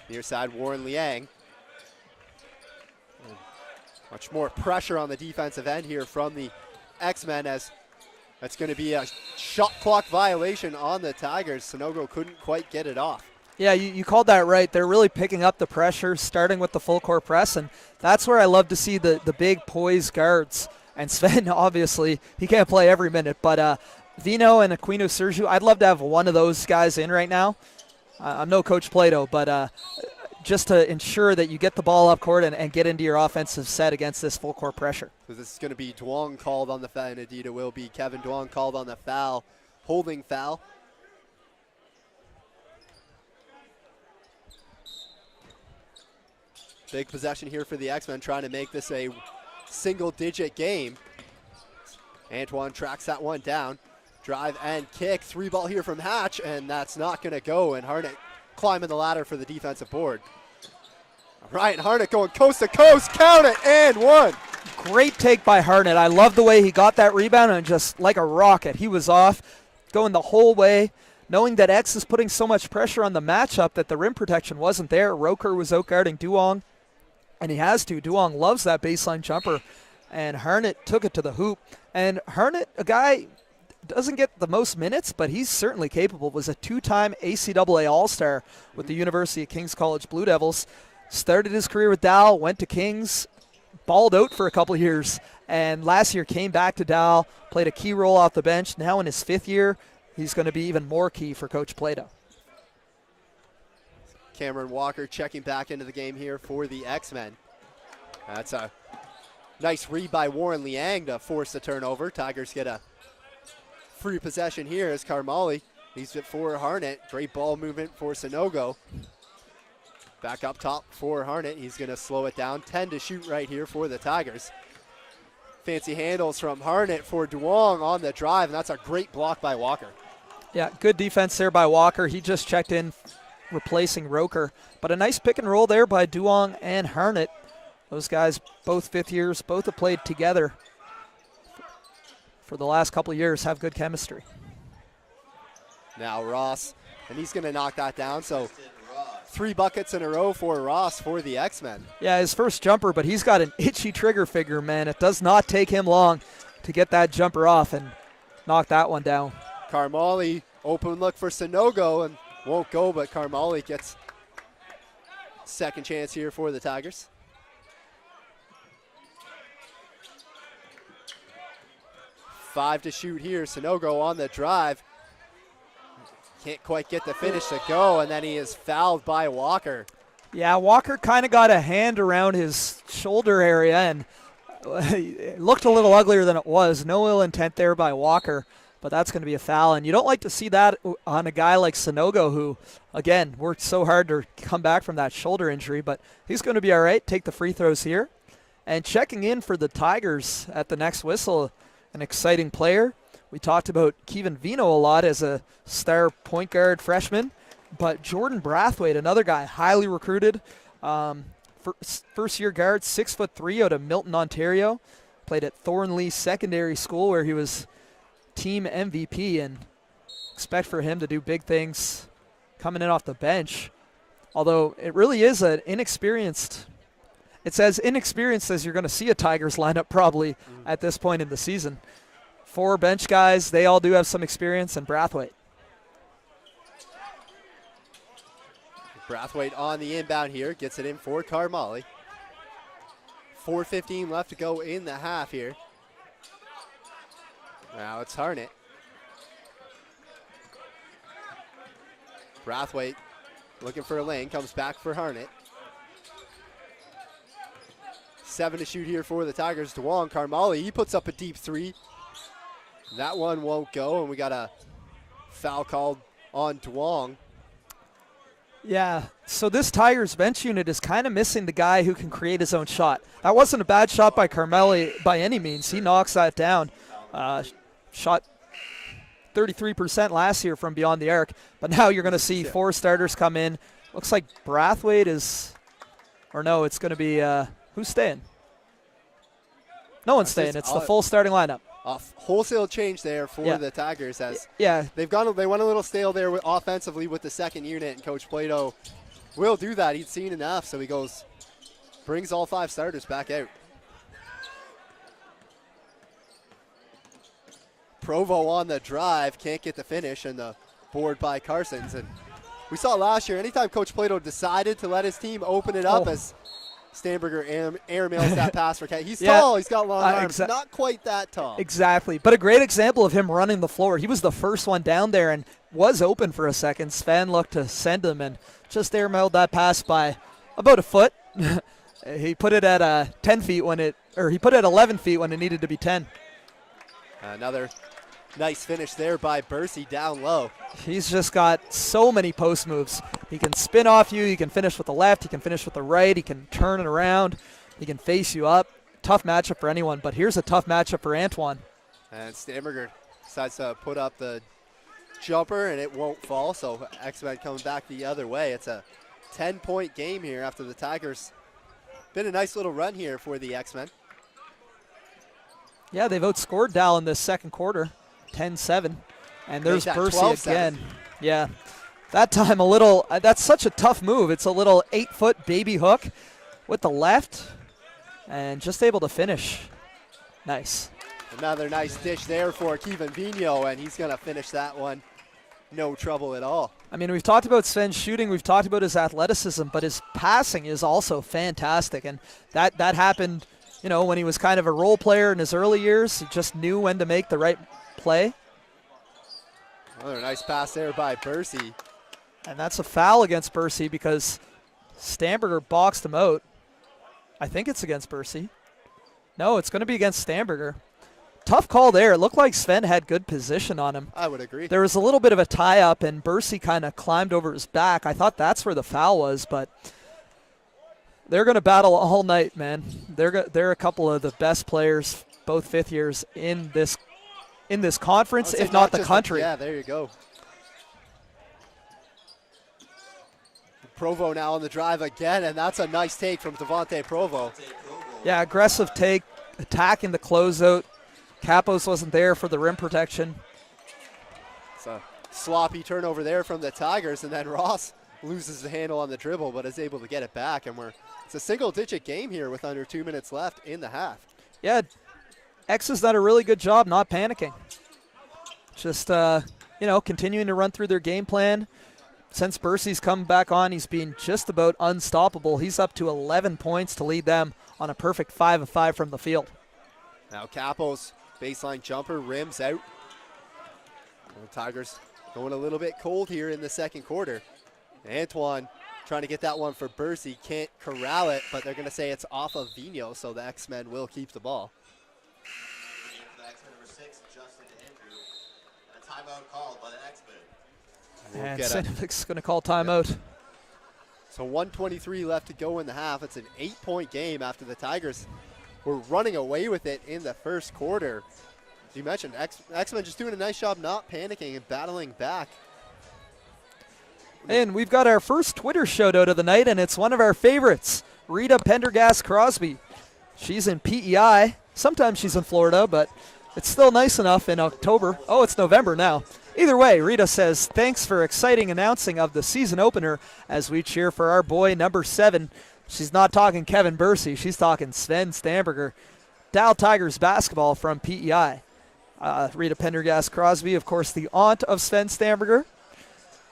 Near side, Warren Liang. Much more pressure on the defensive end here from the X-Men, as that's going to be a shot clock violation on the Tigers. Sanogo couldn't quite get it off.
Yeah, you called that right. They're really picking up the pressure, starting with the full court press, and that's where I love to see the big poised guards. And Sven, obviously, he can't play every minute, but Vino and Aquino-Serjue, I'd love to have one of those guys in right now. I'm no Coach Plato, but just to ensure that you get the ball up court and get into your offensive set against this full court pressure.
So this is going to be Duong called on the foul, and indeed it will be Kevin Duong called on the foul, holding foul. Big possession here for the X-Men, trying to make this a single-digit game. Antoine tracks that one down. Drive and kick. 3-ball here from Hatch, and that's not going to go. And Harnett climbing the ladder for the defensive board. Ryan Harnett going coast to coast. Count it, and one.
Great take by Harnett. I love the way he got that rebound, and just like a rocket, he was off, going the whole way. Knowing that X is putting so much pressure on the matchup that the rim protection wasn't there. Roker was outguarding Duong, and he has to. Duong loves that baseline jumper, and Harnett took it to the hoop. And Harnett, a guy, doesn't get the most minutes, but he's certainly capable. Was a two-time ACAA All-Star with the University of King's College Blue Devils. Started his career with Dal, went to Kings, balled out for a couple of years, and last year came back to Dal, played a key role off the bench. Now in his 5th year, he's going to be even more key for Coach Plato.
Cameron Walker checking back into the game here for the X-Men. That's a nice read by Warren Liang to force the turnover. Tigers get a free possession here as Karmali leaves it for Harnett. Great ball movement for Sanogo. Back up top for Harnett. He's going to slow it down. 10 to shoot right here for the Tigers. Fancy handles from Harnett for Duong on the drive, and that's a great block by Walker.
Yeah, good defense there by Walker. He just checked in, replacing Roker. But a nice pick and roll there by Duong and Harnett. Those guys, both 5th years, both have played together for the last couple of years, have good chemistry.
Now Ross, and he's going to knock that down. So 3 buckets in a row for Ross for the X-Men.
Yeah, his first jumper, but he's got an itchy trigger finger, man. It does not take him long to get that jumper off and knock that one down.
Karmali, open look for Sanogo, and won't go, but Karmali gets second chance here for the Tigers. Five to shoot here. Sanogo on the drive. Can't quite get the finish to go, and then he is fouled by Walker.
Yeah, Walker kind of got a hand around his shoulder area, and it looked a little uglier than it was. No ill intent there by Walker, but that's going to be a foul. And you don't like to see that on a guy like Sanogo, who, again, worked so hard to come back from that shoulder injury, but he's going to be all right. Take the free throws here. And checking in for the Tigers at the next whistle, an exciting player. We talked about Kevin Vino a lot as a star point guard freshman. But Jordan Brathwaite, another guy highly recruited, first-year guard, 6'3", out of Milton, Ontario. Played at Thornley Secondary School where he was team MVP, and expect for him to do big things coming in off the bench. Although it really is an inexperienced, it's as inexperienced as you're going to see a Tigers lineup probably at this point in the season. 4 bench guys, they all do have some experience, and Brathwaite.
Brathwaite on the inbound here, gets it in for Carmali. 4:15 left to go in the half here. Now it's Harnett. Brathwaite looking for a lane, comes back for Harnett. 7 to shoot here for the Tigers. DeWong Carmali, he puts up a deep 3. That one won't go, and we got a foul called on DeWong.
Yeah, so this Tigers bench unit is kind of missing the guy who can create his own shot. That wasn't a bad shot by Carmeli by any means. He knocks that down. Shot 33% last year from beyond the arc, but now you're going to see 4 starters come in. Looks like Brathwaite is, or no, it's going to be, who's staying? No one's staying. It's the full starting lineup.
A wholesale change there for the Tigers, as
they
went a little stale there offensively with the second unit, and Coach Plato will do that. He'd seen enough, so he brings all 5 starters back out. Provo on the drive, can't get the finish, and the board by Carson's. And we saw last year, anytime Coach Plato decided to let his team open it up, as Stammberger airmails that pass for Kay. He's tall, he's got long arms, not quite that tall.
Exactly, but a great example of him running the floor. He was the first one down there and was open for a second. Sven looked to send him and just airmailed that pass by about a foot. He put it at 10 feet he put it at 11 feet when it needed to be 10.
Another nice finish there by Bercy down low.
He's just got so many post moves. He can spin off you, he can finish with the left, he can finish with the right, he can turn it around, he can face you up. Tough matchup for anyone, but here's a tough matchup for Antoine.
And Stammberger decides to put up the jumper, and it won't fall, so X-Men coming back the other way. It's a 10-point game here after the Tigers. Been a nice little run here for the X-Men. Yeah,
they've outscored Dal in this second quarter, 10-7. And there's Bercy again. Yeah, that time that's such a tough move. It's a little 8-foot baby hook with the left and just able to finish. Nice.
Another nice dish there for Kevin Vigneault, and he's going to finish that one. No trouble at all. I
mean, we've talked about Sven's shooting, we've talked about his athleticism, but his passing is also fantastic. And that happened, when he was kind of a role player in his early years. He just knew when to make the right play.
Another nice pass there by Bercy.
And that's a foul against Bercy because Stammberger boxed him out. I think it's against Bercy. No, it's going to be against Stammberger. Tough call there. It looked like Sven had good position on him.
I would agree.
There was a little bit of a tie-up, and Bercy kind of climbed over his back. I thought that's where the foul was, but they're going to battle all night, man. They're a couple of the best players, both fifth years in this conference, if not the country.
Yeah, there you go. Provo now on the drive again, and that's a nice take from Devontae Provo.
Yeah, aggressive take, attacking the closeout. Capos wasn't there for the rim protection.
It's a sloppy turnover there from the Tigers, and then Ross loses the handle on the dribble, but is able to get it back, and it's a single-digit game here with under 2 minutes left in the half.
Yeah, X has done a really good job not panicking. Just, continuing to run through their game plan. Since Bercy's come back on, he's been just about unstoppable. He's up to 11 points to lead them on a perfect 5 of 5 from the field.
Now Capos, baseline jumper, rims out. The Tigers going a little bit cold here in the second quarter. Antoine trying to get that one for Bercy, can't corral it, but they're going to say it's off of Vigneault, so the X-Men will keep the ball.
X-Men number 6, Justin Andrew. And a timeout called by the X-Men.
And Sinovic's going to call timeout.
So 1:23 left to go in the half. It's an 8-point game after the Tigers were running away with it in the first quarter. As you mentioned, X-Men just doing a nice job not panicking and battling back.
And we've got our first Twitter shout-out of the night, and it's one of our favorites, Rita Pendergast-Crosby. She's in PEI. Sometimes she's in Florida, but it's still nice enough in October. Oh, it's November now. Either way, Rita says, thanks for exciting announcing of the season opener as we cheer for our boy number 7. She's not talking Kevin Bercy. She's talking Sven Stammberger. Dal Tigers basketball from PEI. Rita Pendergast-Crosby, of course, the aunt of Sven Stammberger.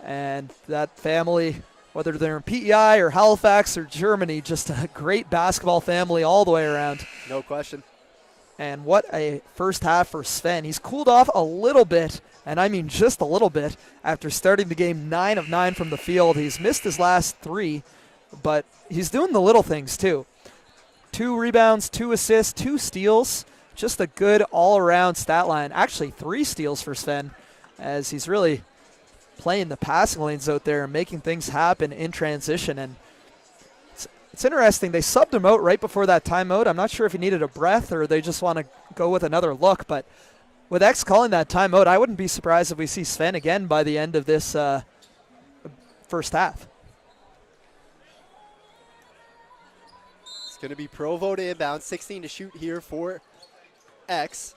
And that family, whether they're in PEI or Halifax or Germany, just a great basketball family all the way around.
No question.
And what a first half for Sven. He's cooled off a little bit, and I mean just a little bit, after starting the game 9 of 9 from the field. He's missed his last 3, but he's doing the little things too. 2 rebounds, 2 assists, 2 steals. Just a good all-around stat line. Actually, 3 steals for Sven, as he's really playing the passing lanes out there and making things happen in transition. And it's interesting. They subbed him out right before that timeout. I'm not sure if he needed a breath or they just want to go with another look. But with X calling that timeout, I wouldn't be surprised if we see Sven again by the end of this first half.
It's going to be Provo to inbound. 16 to shoot here for X.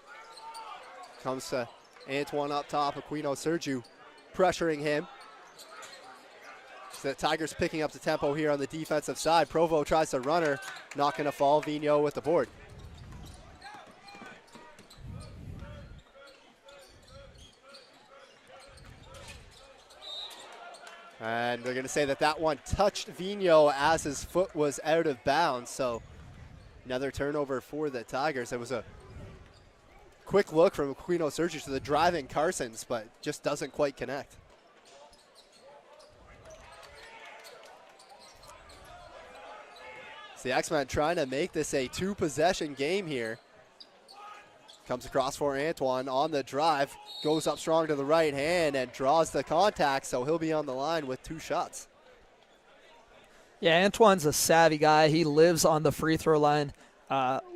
Comes to Antoine up top. Aquino-Serjue pressuring him. So the Tigers picking up the tempo here on the defensive side. Provo tries to run her. Not going to fall. Vigneault with the board. And they're going to say that one touched Vigneault as his foot was out of bounds. So another turnover for the Tigers. It was a quick look from Aquino-Serjue to the driving Carsons, but just doesn't quite connect. So the X-Men trying to make this a 2-possession game here. Comes across for Antoine on the drive, goes up strong to the right hand and draws the contact, so he'll be on the line with 2 shots.
Yeah, Antoine's a savvy guy. He lives on the free throw line.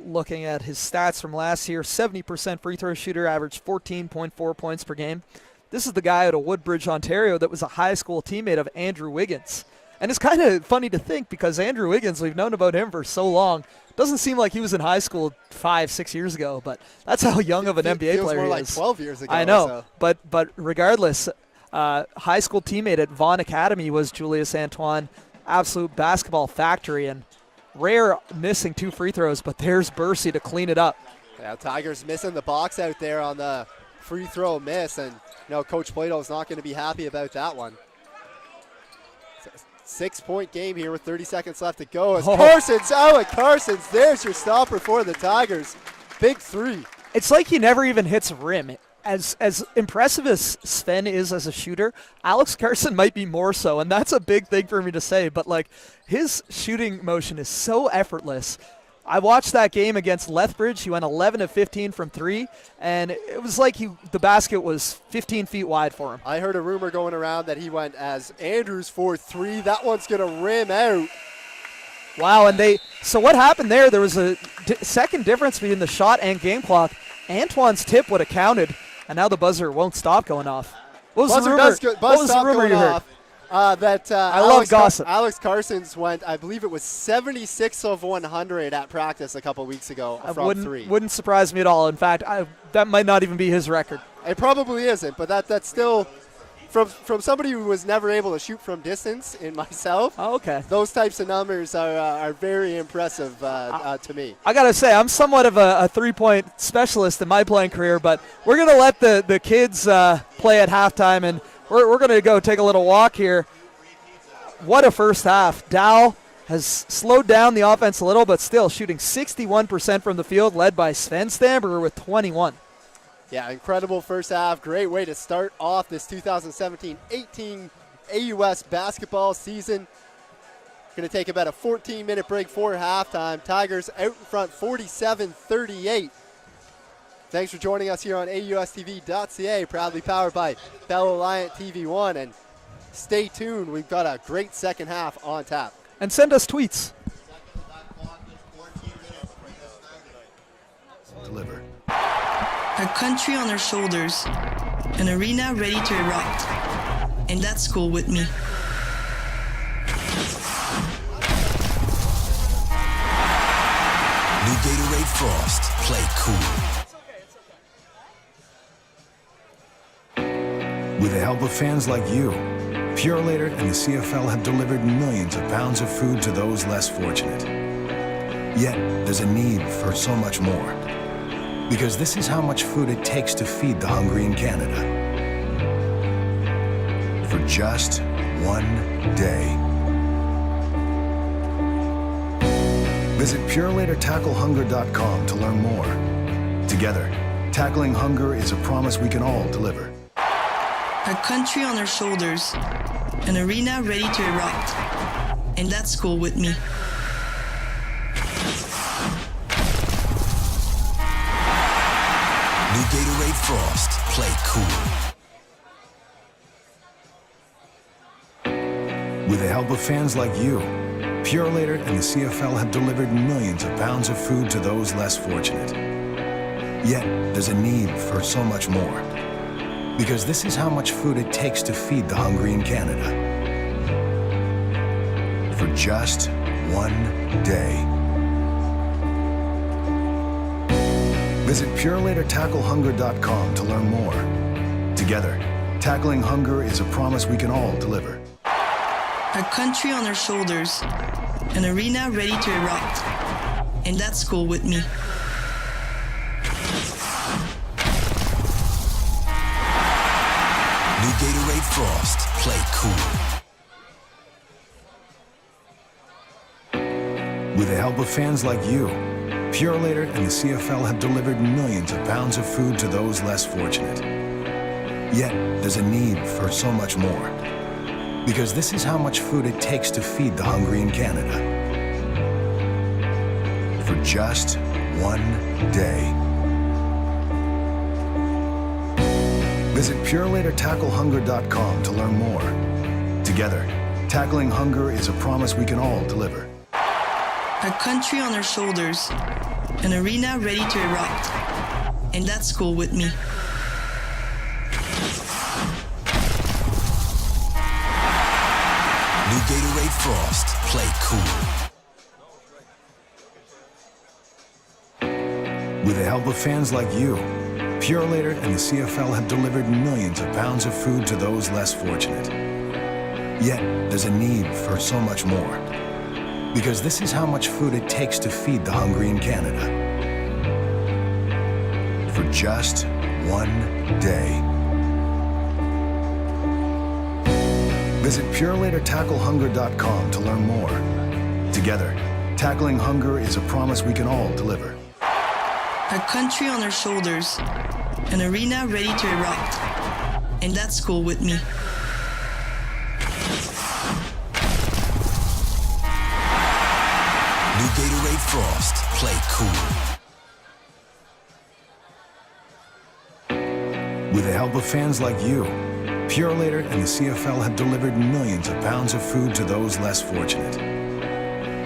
Looking at his stats from last year, 70% free throw shooter, averaged 14.4 points per game. This is the guy out of Woodbridge, Ontario that was a high school teammate of Andrew Wiggins. And it's kind of funny to think because Andrew Wiggins, we've known about him for so long. Doesn't seem like he was in high school 5-6 years ago, but that's how young of an NBA player he is.
Feels more like 12 years ago.
I know,
so.
but regardless, high school teammate at Vaughan Academy was Julius Antoine. Absolute basketball factory, and rare missing 2 free throws, but there's Bercy to clean it up.
Yeah, Tigers missing the box out there on the free throw miss, and Coach Plato's not going to be happy about that one. 6-point game here with 30 seconds left to go. As Carson's, there's your stopper for the Tigers. Big 3.
It's like he never even hits rim. As impressive as Sven is as a shooter, Alex Carson might be more so, and that's a big thing for me to say, but his shooting motion is so effortless. I watched that game against Lethbridge. He went 11 of 15 from 3, and it was like the basket was 15 feet wide for him.
I heard a rumor going around that he went as Andrews for 3. That one's going to rim out.
Wow, and so what happened there? There was a second difference between the shot and game clock. Antoine's tip would have counted, and now the buzzer won't stop going off. What was the rumor? What was the rumor you heard?
I
love gossip.
Alex Carson's went, I believe it was 76 of 100 at practice a couple weeks ago from 3.
Wouldn't surprise me at all. In fact, that might not even be his record.
It probably isn't, but that's still from somebody who was never able to shoot from distance in myself.
Oh, okay.
Those types of numbers are very impressive to me.
I got to say, I'm somewhat of a three-point specialist in my playing career, but we're going to let the kids play at halftime, and we're going to go take a little walk here. What a first half. Dal has slowed down the offense a little, but still shooting 61% from the field, led by Sven Stammberger with 21.
Yeah, incredible first half. Great way to start off this 2017-18 AUS basketball season. Going to take about a 14-minute break for halftime. Tigers out in front 47-38. Thanks for joining us here on AUSTV.ca, proudly powered by Bell Alliant TV1. And stay tuned. We've got a great second half on tap.
And send us tweets.
Deliver.
Our country on our shoulders, an arena ready to erupt. And that's cool with me.
Frost. Play cool. With the help of fans like you, Purolator and the CFL have delivered millions of pounds of food to those less fortunate. Yet, there's a need for so much more. Because this is how much food it takes to feed the hungry in Canada. For just one day. Visit PurelatorTackleHunger.com to learn more. Together, tackling hunger is a promise we can all deliver.
A country on our shoulders, an arena ready to erupt, and that's cool with me.
New Gatorade Frost. Play cool. With the help of fans like you, Purolator and the CFL have delivered millions of pounds of food to those less fortunate. Yet, there's a need for so much more. Because this is how much food it takes to feed the hungry in Canada. For just one day. Visit PurelatorTackleHunger.com to learn more. Together, tackling hunger is a promise we can all deliver.
A country on our shoulders, an arena ready to erupt, and that's cool with me.
New Gatorade Frost. Play cool. With the help of fans like you, Purolator and the CFL have delivered millions of pounds of food to those less fortunate. Yet, there's a need for so much more. Because this is how much food it takes to feed the hungry in Canada. For just one day. Visit PurelatorTackleHunger.com to learn more. Together, tackling hunger is a promise we can all deliver.
A country on our shoulders, an arena ready to erupt, and that's cool with me.
New Gatorade Frost. Play cool. With the help of fans like you, Purolator and the CFL have delivered millions of pounds of food to those less fortunate. Yet, there's a need for so much more. Because this is how much food it takes to feed the hungry in Canada. For just one day. Visit PurelatorTackleHunger.com to learn more. Together, tackling hunger is a promise we can all deliver.
A country on our shoulders, an arena ready to erupt, and that's cool with me.
New Gatorade Frost. Play cool. With the help of fans like you, Purolator and the CFL have delivered millions of pounds of food to those less fortunate.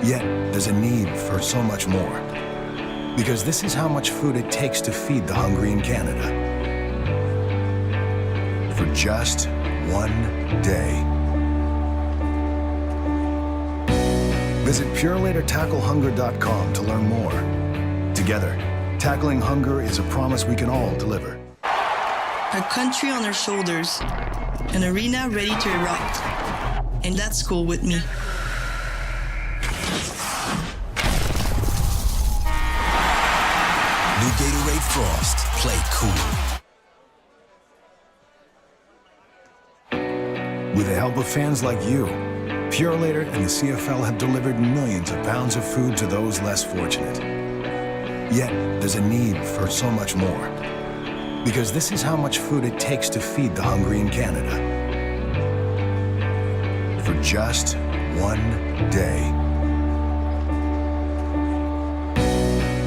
Yet, there's a need for so much more. Because this is how much food it takes to feed the hungry in Canada. For just one day. Visit PurelatorTackleHunger.com to learn more. Together, tackling hunger is a promise we can all deliver.
A country on our shoulders, an arena ready to erupt, and that's cool with me.
New Gatorade Frost. Play cool. With the help of fans like you, Purolator and the CFL have delivered millions of pounds of food to those less fortunate. Yet, there's a need for so much more. Because this is how much food it takes to feed the hungry in Canada. For just one day.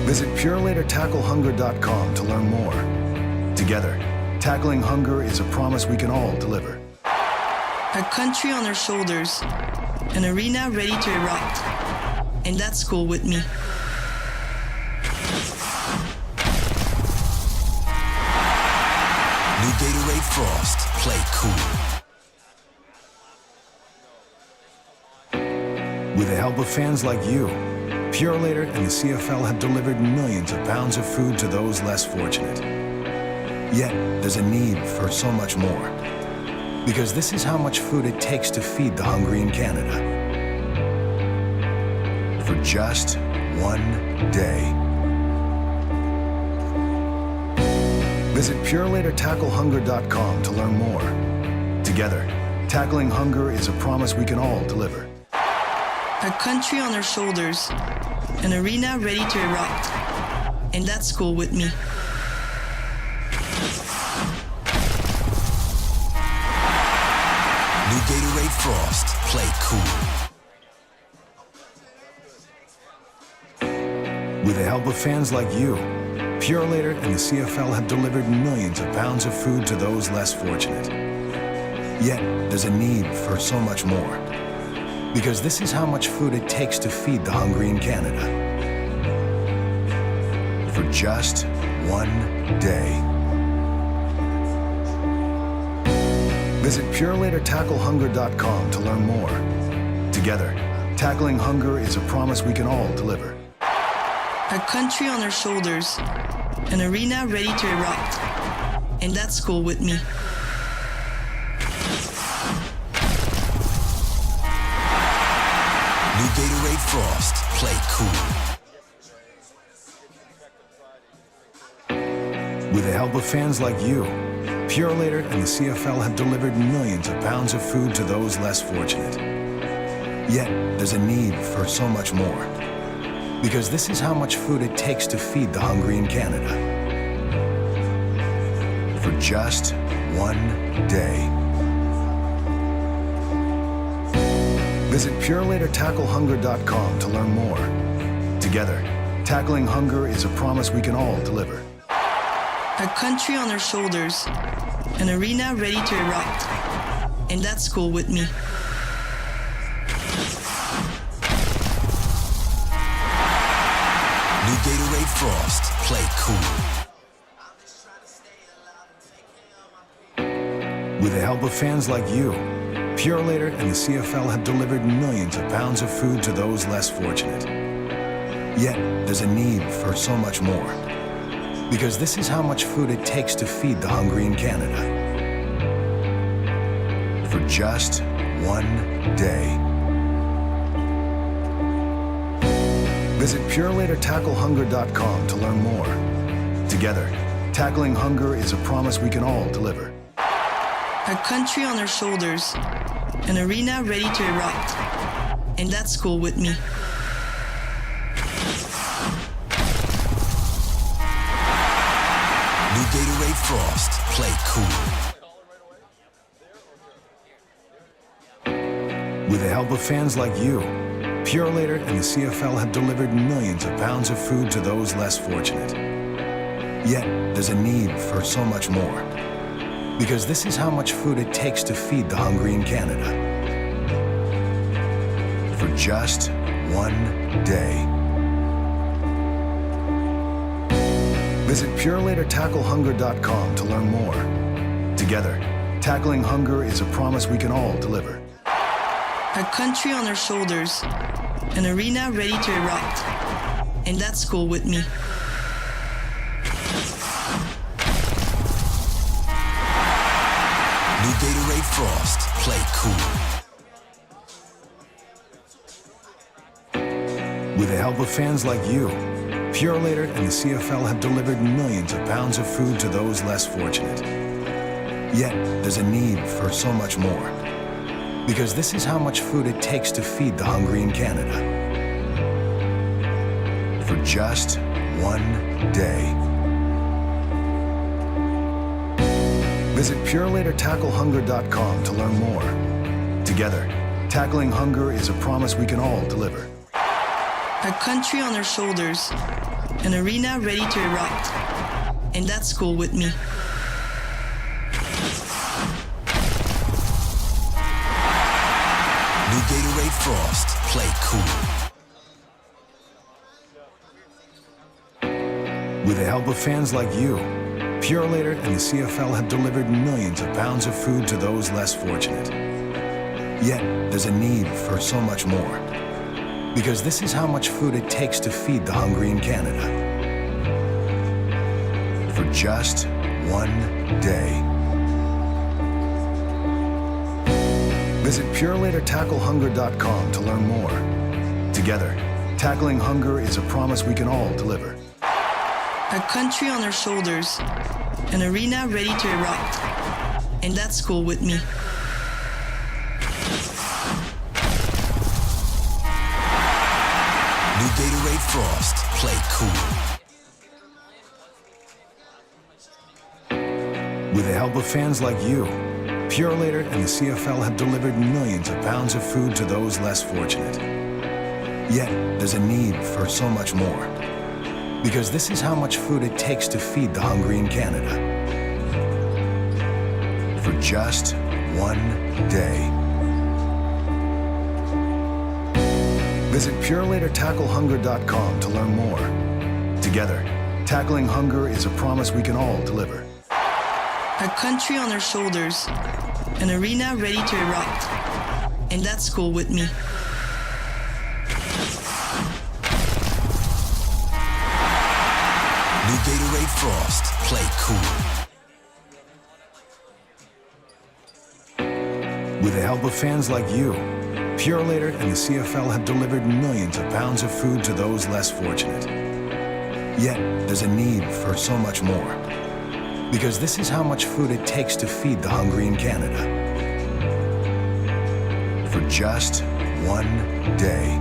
Visit PurelatorTackleHunger.com to learn more. Together, tackling hunger is a promise we can all deliver.
A country on our shoulders, an arena ready to erupt, and that's cool with me.
New Gatorade Frost. Play cool. With the help of fans like you, Purolator and the CFL have delivered millions of pounds of food to those less fortunate. Yet, there's a need for so much more. Because this is how much food it takes to feed the hungry in Canada. For just one day. Visit PurelatorTackleHunger.com to learn more. Together, tackling hunger is a promise we can all deliver.
A country on our shoulders, an arena ready to erupt, and that's cool with me.
New Gatorade Frost. Play cool.
With the help of fans like you, Purolator and the CFL have delivered millions of pounds of food to those less fortunate. Yet, there's a need for so much more. Because this is how much food it takes to feed the hungry in Canada. For just one day. Visit PurelatorTackleHunger.com to learn more. Together, tackling hunger is a promise we can all deliver.
A country on our shoulders, an arena ready to erupt, and that's cool with me.
New Gatorade Frost. Play cool.
With the help of fans like you, Purolator and the CFL have delivered millions of pounds of food to those less fortunate. Yet, there's a need for so much more. Because this is how much food it takes to feed the hungry in Canada. For just one day. Visit PurelatorTackleHunger.com to learn more. Together, tackling hunger is a promise we can all deliver.
A country on our shoulders, an arena ready to erupt, and that's cool with me.
New Gatorade Frost. Play cool.
With the help of fans like you, Purolator and the CFL have delivered millions of pounds of food to those less fortunate. Yet, there's a need for so much more. Because this is how much food it takes to feed the hungry in Canada. For just one day. Visit PurelatorTackleHunger.com to learn more. Together, tackling hunger is a promise we can all deliver.
A country on our shoulders, an arena ready to erupt, and that's cool with me.
New Gatorade Frost. Play cool.
With the help of fans like you, Purolator and the CFL have delivered millions of pounds of food to those less fortunate. Yet, there's a need for so much more. Because this is how much food it takes to feed the hungry in Canada. For just one day. Visit PurelatorTackleHunger.com to learn more. Together, tackling hunger is a promise we can all deliver.
A country on our shoulders, an arena ready to erupt, and that's cool with me.
New Gatorade Frost. Play cool.
With the help of fans like you, Purolator and the CFL have delivered millions of pounds of food to those less fortunate. Yet, there's a need for so much more. Because this is how much food it takes to feed the hungry in Canada. For just one day. Visit PurelatorTackleHunger.com to learn more. Together, tackling hunger is a promise we can all deliver.
A country on our shoulders, an arena ready to erupt, and that's cool with me.
New Gatorade Frost. Play cool.
With the help of fans like you, Purolator and the CFL have delivered millions of pounds of food to those less fortunate. Yet, there's a need for so much more. Because this is how much food it takes to feed the hungry in Canada. For just one day. Visit PurelatorTackleHunger.com to learn more. Together, tackling hunger is a promise we can all deliver.
A country on our shoulders, an arena ready to erupt. And that's cool with me.
New Gatorade Frost. Play cool.
With the help of fans like you, Purelator and the CFL have delivered millions of pounds of food to those less fortunate. Yet, there's a need for so much more. Because this is how much food it takes to feed the hungry in Canada. For just one day. Visit PurelatorTackleHunger.com to learn more. Together, tackling hunger is a promise we can all deliver.
A country on our shoulders, an arena ready to erupt. And that's cool with me.
New Gatorade Frost. Play cool.
With the help of fans like you, Purelator and the CFL have delivered millions of pounds of food to those less fortunate. Yet, there's a need for so much more. Because this is how much food it takes to feed the hungry in Canada. For just one day.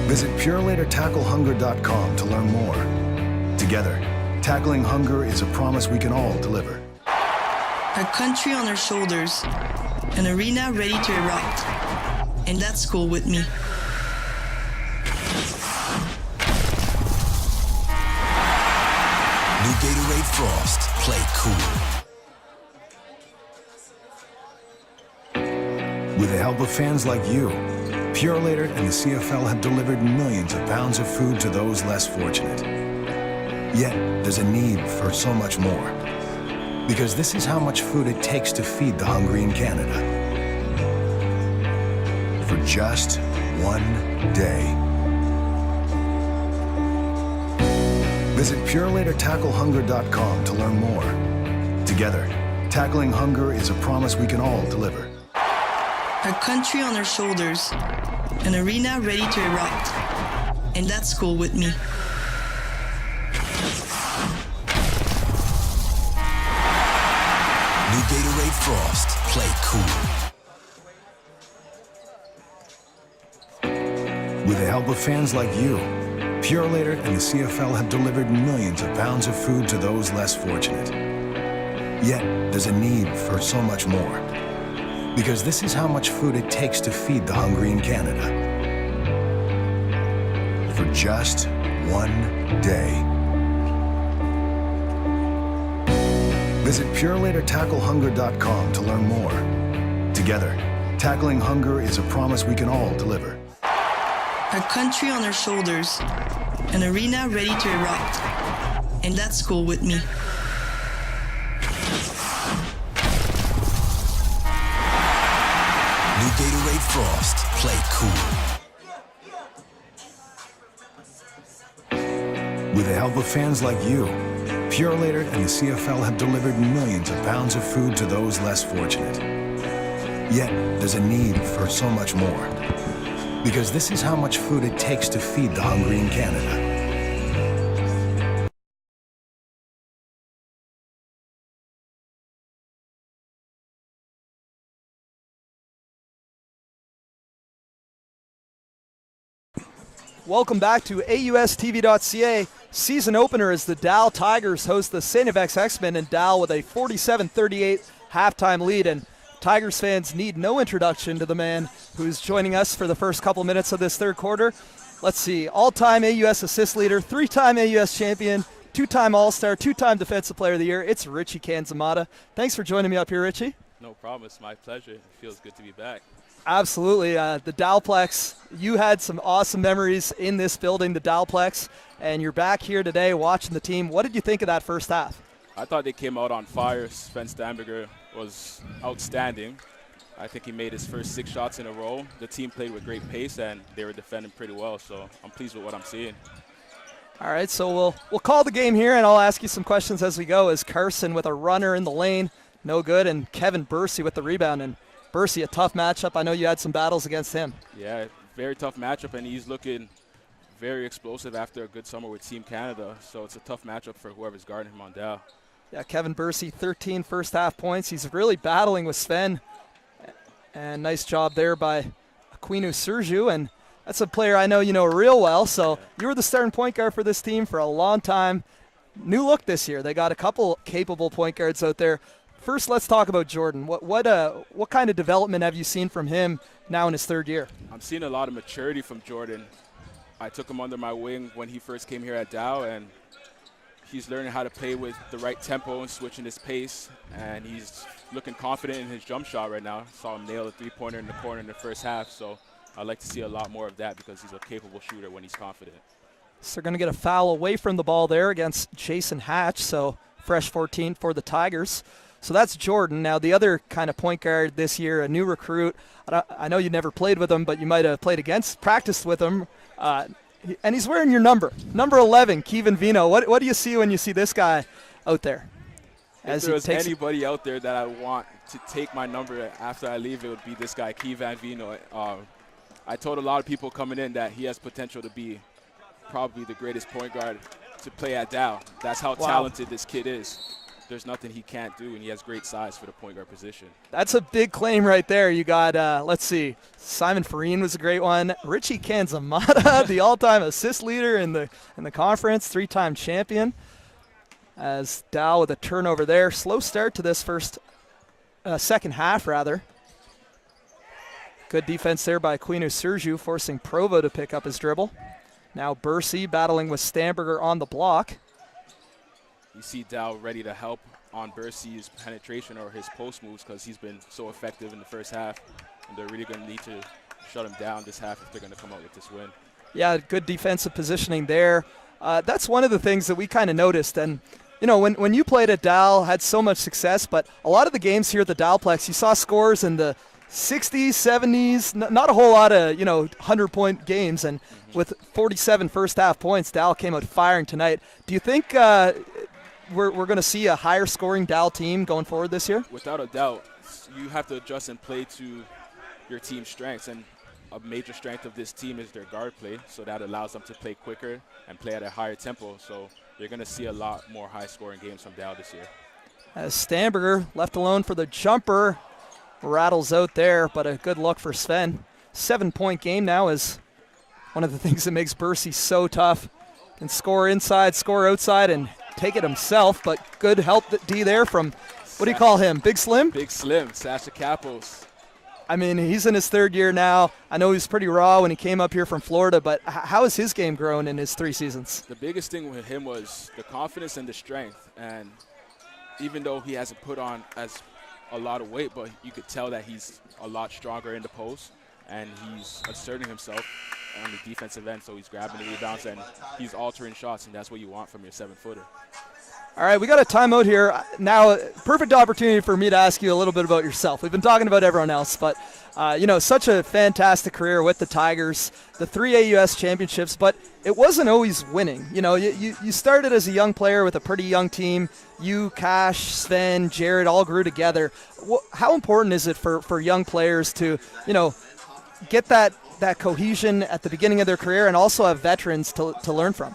Visit PurelatorTackleHunger.com to learn more. Together, tackling hunger is a promise we can all deliver.
A country on our shoulders, an arena ready to erupt. And that's cool with me.
New Gatorade Frost. Play cool.
With the help of fans like you, Purelator and the CFL have delivered millions of pounds of food to those less fortunate. Yet, there's a need for so much more. Because this is how much food it takes to feed the hungry in Canada. For just one day. Visit PurelatorTackleHunger.com to learn more. Together, tackling hunger is a promise we can all deliver.
A country on our shoulders, an arena ready to erupt. And that's cool with me.
New Gatorade Frost. Play cool.
With the help of fans like you, Purelator and the CFL have delivered millions of pounds of food to those less fortunate. Yet, there's a need for so much more. Because this is how much food it takes to feed the hungry in Canada. For just one day. Visit PurelatorTackleHunger.com to learn more. Together, tackling hunger is a promise we can all deliver.
A country on our shoulders, an arena ready to erupt. And that's cool with me.
New Gatorade Frost. Play cool.
With the help of fans like you, Purelator and the CFL have delivered millions of pounds of food to those less fortunate. Yet, there's a need for so much more. Because this is how much food it takes to feed the hungry in Canada.
Welcome back to AUSTV.ca. Season opener as the Dal Tigers host the St. FX X-Men, and Dal with a 47-38 halftime lead. And Tigers fans need no introduction to the man who's joining us for the first couple minutes of this third quarter. Let's see, all-time AUS assist leader, three-time AUS champion, two-time All-Star, two-time Defensive Player of the Year. It's Richie Canzamata. Thanks for joining me up here, Richie.
No problem. It's my pleasure. It feels good to be back.
Absolutely. The Dalplex, you had some awesome memories in this building, the Dalplex, and you're back here today watching the team. What did you think of that first half?
I thought they came out on fire. Sven Stammberger was outstanding. I think he made his first 6 shots in a row. The team played with great pace, and they were defending pretty well, so I'm pleased with what I'm seeing.
All right, so we'll call the game here, and I'll ask you some questions as we go. As Carson with a runner in the lane, no good, and Kevin Bercy with the rebound. And Bercy, a tough matchup. I know you had some battles against him.
Yeah, very tough matchup, and he's looking very explosive after a good summer with Team Canada, so it's a tough matchup for whoever's guarding him on Dal.
Yeah, Kevin Bercy, 13 first-half points. He's really battling with Sven. And nice job there by Aquino-Serjue, and that's a player I know you know real well. So you were the starting point guard for this team for a long time. New look this year. They got a couple capable point guards out there. First, let's talk about Jordan. What kind of development have you seen from him now in his 3rd year?
I'm seeing a lot of maturity from Jordan. I took him under my wing when he first came here at Dow, and he's learning how to play with the right tempo and switching his pace, and he's looking confident in his jump shot right now. Saw him nail a 3-pointer in the corner in the first half, so I'd like to see a lot more of that because he's a capable shooter when he's confident.
So they're going to get a foul away from the ball there against Jason Hatch, so fresh 14 for the Tigers. So that's Jordan. Now the other kind of point guard this year, a new recruit. I know you never played with him, but you might have practiced with him. And he's wearing your number 11, Kevin Vino. What do you see when you see this guy out there?
If there was anybody out there that I want to take my number after I leave, it would be this guy, Kevin Vino. I told a lot of people coming in that he has potential to be probably the greatest point guard to play at Dow. That's how talented this kid is. There's nothing he can't do, and he has great size for the point guard position.
That's a big claim right there. You got, let's see, Simon Farine was a great one. Richie Kanzamata, the all-time assist leader in the conference, 3-time champion. As Dow with a turnover there. Slow start to this second half, rather. Good defense there by Aquino-Serjue, forcing Provo to pick up his dribble. Now Bercy battling with Stammberger on the block.
You see Dow ready to help on Bercy's penetration or his post moves because he's been so effective in the first half, and they're really going to need to shut him down this half if they're going to come out with this win.
Yeah, good defensive positioning there. That's one of the things that we kind of noticed. And, you know, when you played at Dal, had so much success, but a lot of the games here at the Dalplex, you saw scores in the 60s, 70s, not a whole lot of, 100-point games. And with 47 first-half points, Dal came out firing tonight. Do you think we're going to see a higher-scoring Dal team going forward this year?
Without a doubt. You have to adjust and play to your team's strengths, and a major strength of this team is their guard play, so that allows them to play quicker and play at a higher tempo. So you're going to see a lot more high-scoring games from Dow this year.
As Stammberger left alone for the jumper, rattles out there, but a good look for Sven. 7-point game now is one of the things that makes Bercy so tough. Can score inside, score outside, and take it himself, but good help D there from, what do you call him, Big Slim?
Big Slim, Sasha Capos.
I mean, he's in his 3rd year now. I know he was pretty raw when he came up here from Florida, but how has his game grown in his 3 seasons?
The biggest thing with him was the confidence and the strength, and even though he hasn't put on as a lot of weight, but you could tell that he's a lot stronger in the post, and he's asserting himself on the defensive end, so he's grabbing the rebounds and he's altering shots, and that's what you want from your 7-footer.
All right, we got a timeout here. Now, perfect opportunity for me to ask you a little bit about yourself. We've been talking about everyone else, but, such a fantastic career with the Tigers, the 3 AUS championships, but it wasn't always winning. You started as a young player with a pretty young team. You, Cash, Sven, Jared all grew together. How important is it for young players to, get that cohesion at the beginning of their career and also have veterans to learn from?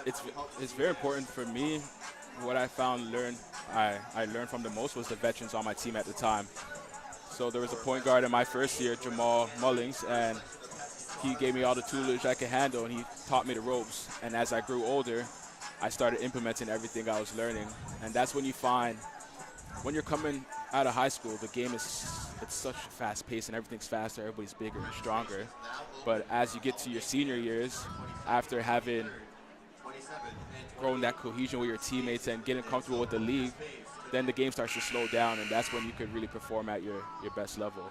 It's very important for me. What I I learned from the most was the veterans on my team at the time. So there was a point guard in my first year, Jamal Mullings, and he gave me all the tutelage I could handle, and he taught me the ropes. And as I grew older, I started implementing everything I was learning. And that's when you find, when you're coming out of high school, the game it's such fast pace and everything's faster, everybody's bigger and stronger. But as you get to your senior years, after having grown that cohesion with your teammates and getting comfortable with the league, then the game starts to slow down, and that's when you could really perform at your best level.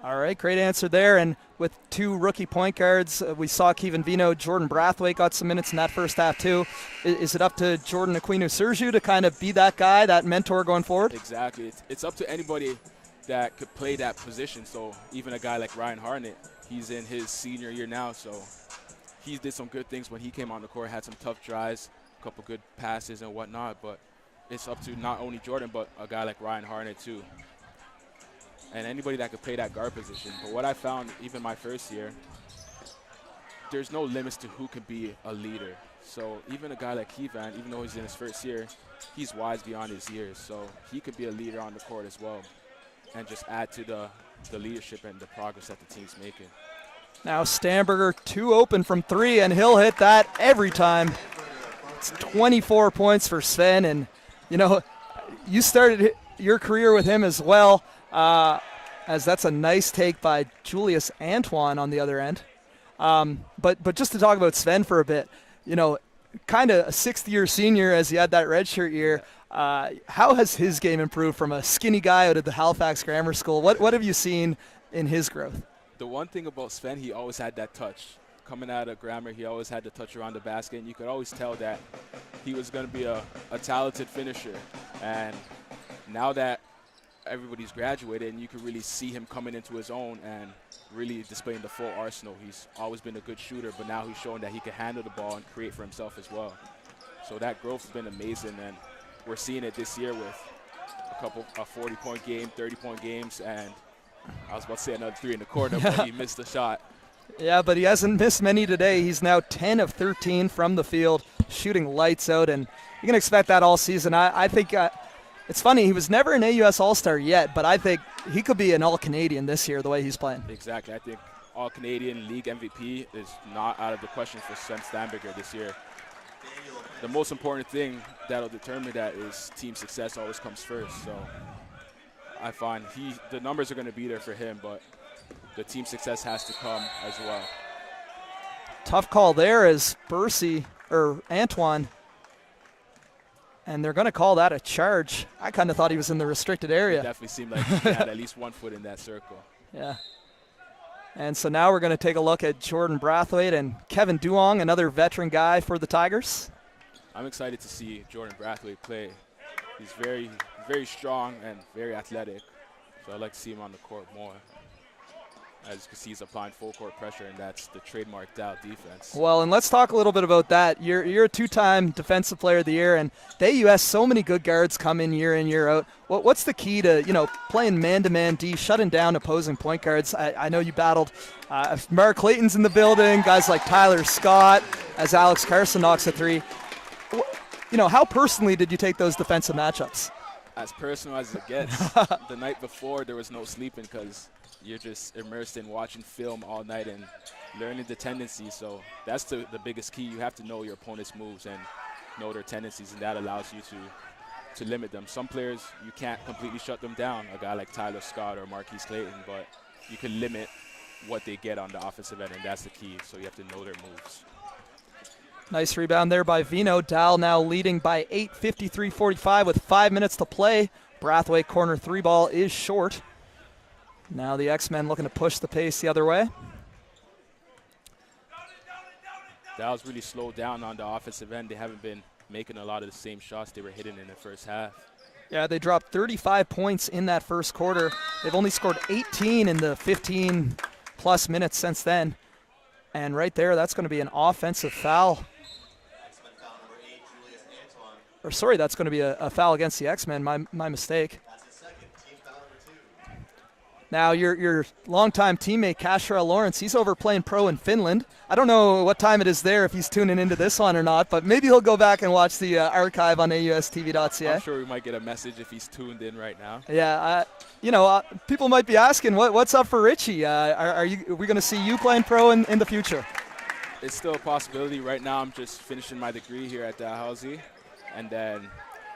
All right, great answer there. And with 2 rookie point guards, we saw Kevin Vino, Jordan Brathwaite got some minutes in that first half too. Is it up to Jordan Aquino-Serjue to kind of be that guy, that mentor going forward?
Exactly. It's up to anybody that could play that position. So even a guy like Ryan Harnett, he's in his senior year now, so he did some good things when he came on the court, had some tough drives, a couple good passes and whatnot, but it's up to not only Jordan, but a guy like Ryan Harnett too. And anybody that could play that guard position. But what I found, even my first year, there's no limits to who could be a leader. So even a guy like Kevan, even though he's in his first year, he's wise beyond his years. So he could be a leader on the court as well and just add to the leadership and the progress that the team's making.
Now Stammberger 2 open from 3, and he'll hit that every time. It's 24 points for Sven, and you started your career with him as well, as that's a nice take by Julius Antoine on the other end. But just to talk about Sven for a bit, kind of a sixth-year senior as he had that redshirt year. How has his game improved from a skinny guy out of the Halifax Grammar School? What have you seen in his growth?
The one thing about Sven, he always had that touch. Coming out of Grammar, he always had the touch around the basket, and you could always tell that he was going to be a talented finisher. And now that everybody's graduated, and you can really see him coming into his own and really displaying the full arsenal. He's always been a good shooter, but now he's showing that he can handle the ball and create for himself as well. So that growth has been amazing, and we're seeing it this year with a 40-point game, 30-point games, and I was about to say another 3 in the corner, but he missed the shot.
Yeah, but he hasn't missed many today. He's now 10 of 13 from the field, shooting lights out, and you can expect that all season. I think it's funny, he was never an AUS All-Star yet, but I think he could be an All-Canadian this year the way he's playing.
Exactly. I think All-Canadian League MVP is not out of the question for Sven Stammberger this year. The most important thing that'll determine that is team success always comes first. So I find the numbers are going to be there for him, but the team success has to come as well.
Tough call there is Bercy, or Antoine, and they're going to call that a charge. I kind of thought he was in the restricted area.
It definitely seemed like he had at least 1 foot in that circle.
Yeah. And so now we're going to take a look at Jordan Brathwaite and Kevin Duong, another veteran guy for the Tigers.
I'm excited to see Jordan Brathwaite play. He's very, very strong and very athletic, so I'd like to see him on the court more. As you can see, he's applying full court pressure, and that's the trademark Dow defense.
Well, and let's talk a little bit about that. You're a 2-time Defensive Player of the Year, and the AUS, so many good guards come in year out. What's the key to playing man-to-man D, shutting down opposing point guards? I know you battled Mark Clayton's in the building, guys like Tyler Scott, as Alex Carson knocks a 3. How personally did you take those defensive matchups?
As personal as it gets. The night before, there was no sleeping because you're just immersed in watching film all night and learning the tendencies. So that's the biggest key. You have to know your opponent's moves and know their tendencies, and that allows you to limit them. Some players, you can't completely shut them down, a guy like Tyler Scott or Marquise Clayton, but you can limit what they get on the offensive end, and that's the key. So you have to know their moves.
Nice rebound there by Vino. Dal now leading by 8, 53-45 with 5 minutes to play. Brathwaite corner 3 ball is short. Now the X-Men looking to push the pace the other way.
Dal's really slowed down on the offensive end. They haven't been making a lot of the same shots they were hitting in the first half.
Yeah, they dropped 35 points in that first quarter. They've only scored 18 in the 15-plus minutes since then. And right there, that's going to be an offensive foul.
X-Men foul number 8, Julius Antoine.
Or sorry, that's going to be a foul against the X-Men, my mistake.
That's his second, team foul number 2.
Now, your longtime teammate, Kasharel Lawrence, he's over playing pro in Finland. I don't know what time it is there, if he's tuning into this one or not, but maybe he'll go back and watch the archive on AUSTV.ca.
I'm sure we might get a message if he's tuned in right now.
Yeah, people might be asking, what's up for Richie? Are we going to see you playing pro in the future?
It's still a possibility. Right now, I'm just finishing my degree here at Dalhousie, and then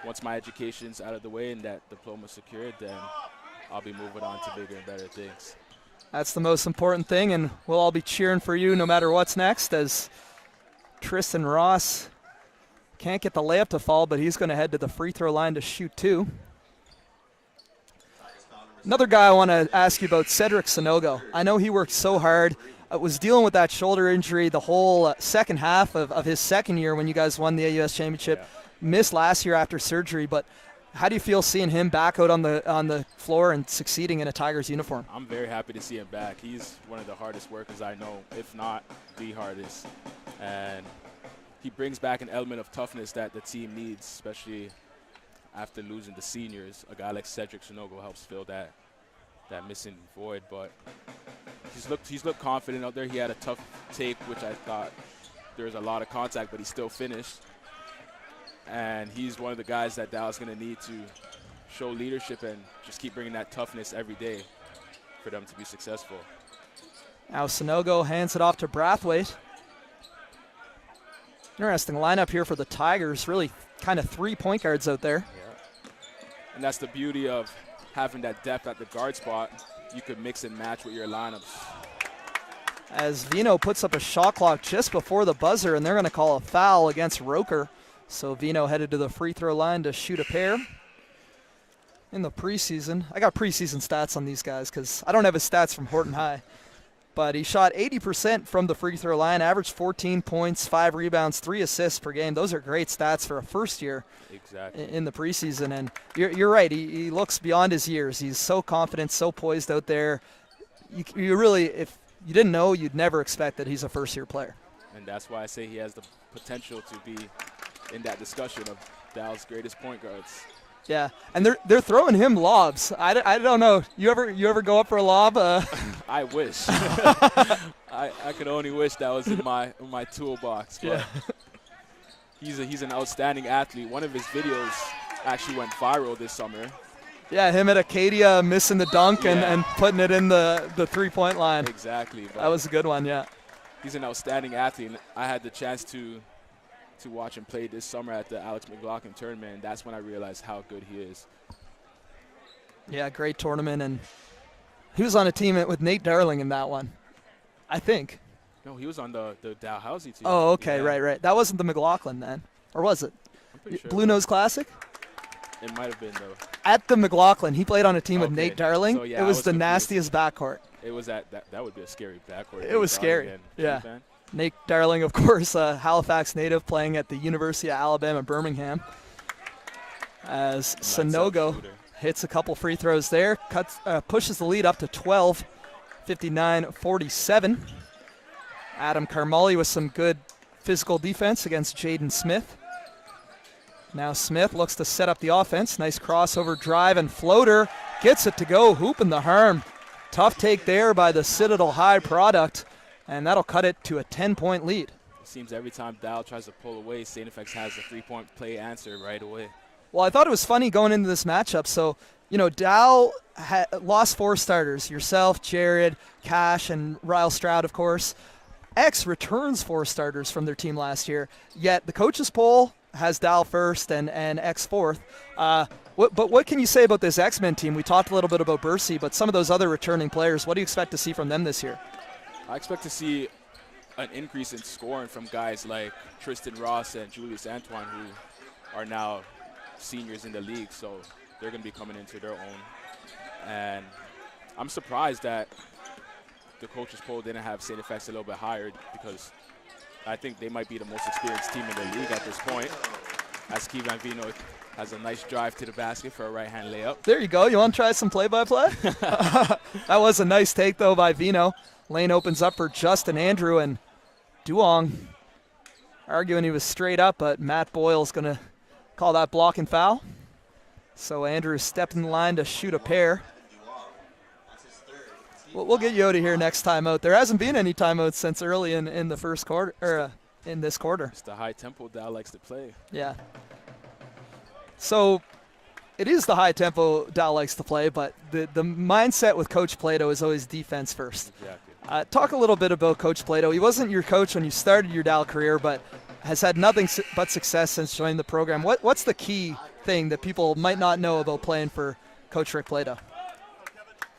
once my education's out of the way and that diploma's secured, then I'll be moving on to bigger and better things.
That's the most important thing, and we'll all be cheering for you no matter what's next, as Tristen Ross can't get the layup to fall, but he's going to head to the free throw line to shoot 2. Another guy I want to ask you about, Cedric Sonogo. I know he worked so hard. Was dealing with that shoulder injury the whole second half of his second year when you guys won the AUS championship.
Yeah.
Missed last year after surgery, but How do you feel seeing him back out on the floor and succeeding in a Tigers uniform?
I'm very happy to see him back. He's one of the hardest workers I know, if not the hardest. And he brings back an element of toughness that the team needs, especially after losing the seniors. A guy like Cedric Sonogo helps fill that missing void. But he's looked confident out there. He had a tough take, which I thought there was a lot of contact, but he still finished. And he's one of the guys that Dal's going to need to show leadership and just keep bringing that toughness every day for them to be successful.
Now Sonogo hands it off to Brathwaite. Interesting lineup here for the Tigers. Really kind of 3 point guards out there.
Yeah. And that's the beauty of having that depth at the guard spot. You could mix and match with your lineups.
As Vino puts up a shot clock just before the buzzer, and they're going to call a foul against Roker. So Vino headed to the free throw line to shoot a pair. In the preseason, I got preseason stats on these guys because I don't have his stats from Horton High. But he shot 80% from the free throw line, averaged 14 points, 5 rebounds, 3 assists per game. Those are great stats for a first year in the preseason. And you're right, he looks beyond his years. He's so confident, so poised out there. You really, if you didn't know, you'd never expect that he's a first-year player.
And that's why I say he has the potential to be in that discussion of Dal's greatest point guards.
Yeah, and they're throwing him lobs. I don't know. You ever go up for a lob?
I wish. I could only wish that was in my toolbox. But
Yeah.
he's an outstanding athlete. One of his videos actually went viral this summer.
Yeah, him at Acadia missing the dunk
Yeah.
and putting it in the 3-point line.
Exactly.
That was a good one, yeah.
He's an outstanding athlete. And I had the chance to watch him play this summer at the Alex McLaughlin tournament, and that's when I realized how good he is.
Yeah, great tournament, and he was on a team with Nate Darling in that one, I think.
No, he was on the Dalhousie team.
Oh, okay,
Yeah.
right. That wasn't the McLaughlin then, or was it?
I'm pretty sure.
Blue Nose Classic?
It might have been, though.
At the McLaughlin, he played on a team with
Okay.
Nate Darling.
So, yeah,
it
I
was
was
the
confused.
nastiest backcourt.
It was that would be a scary backcourt.
It was scary, yeah. Nate Darling, of course, a Halifax native playing at the University of Alabama, Birmingham. As Sonogo hits a couple free throws there, pushes the lead up to 12, 59-47. Adam Carmali with some good physical defense against Jaden Smith. Now Smith looks to set up the offense. Nice crossover drive and floater. Gets it to go, hoop in the harm. Tough take there by the Citadel High product. And that'll cut it to a 10-point lead.
It seems every time Dal tries to pull away, St. FX has a 3-point play answer right away.
Well, I thought it was funny going into this matchup. So, Dal lost 4 starters. Yourself, Jared, Cash, and Ryle Stroud, of course. X returns 4 starters from their team last year. Yet the coaches poll has Dal first and X fourth. But what can you say about this X-Men team? We talked a little bit about Bercy, but some of those other returning players, what do you expect to see from them this year?
I expect to see an increase in scoring from guys like Tristen Ross and Julius Antoine, who are now seniors in the league, so they're going to be coming into their own. And I'm surprised that the coaches poll didn't have St. FX a little bit higher, because I think they might be the most experienced team in the league at this point, as Kevin Vino has a nice drive to the basket for a right-hand layup.
There you go. You want to try some play-by-play? That was a nice take, though, by Vino. Lane opens up for Justin Andrew, and Duong arguing he was straight up, but Matt Boyle's going to call that block and foul. So Andrew stepped in the line to shoot a pair. We'll get you out of here next time out. There hasn't been any timeouts since early in the first quarter, or in this quarter.
It's the high tempo Dal likes to play.
Yeah. So it is the high tempo Dal likes to play, but the mindset with Coach Plato is always defense first.
Exactly.
Talk a little bit about Coach Plato. He wasn't your coach when you started your Dal career, but has had nothing but success since joining the program. What's the key thing that people might not know about playing for Coach Rick Plato?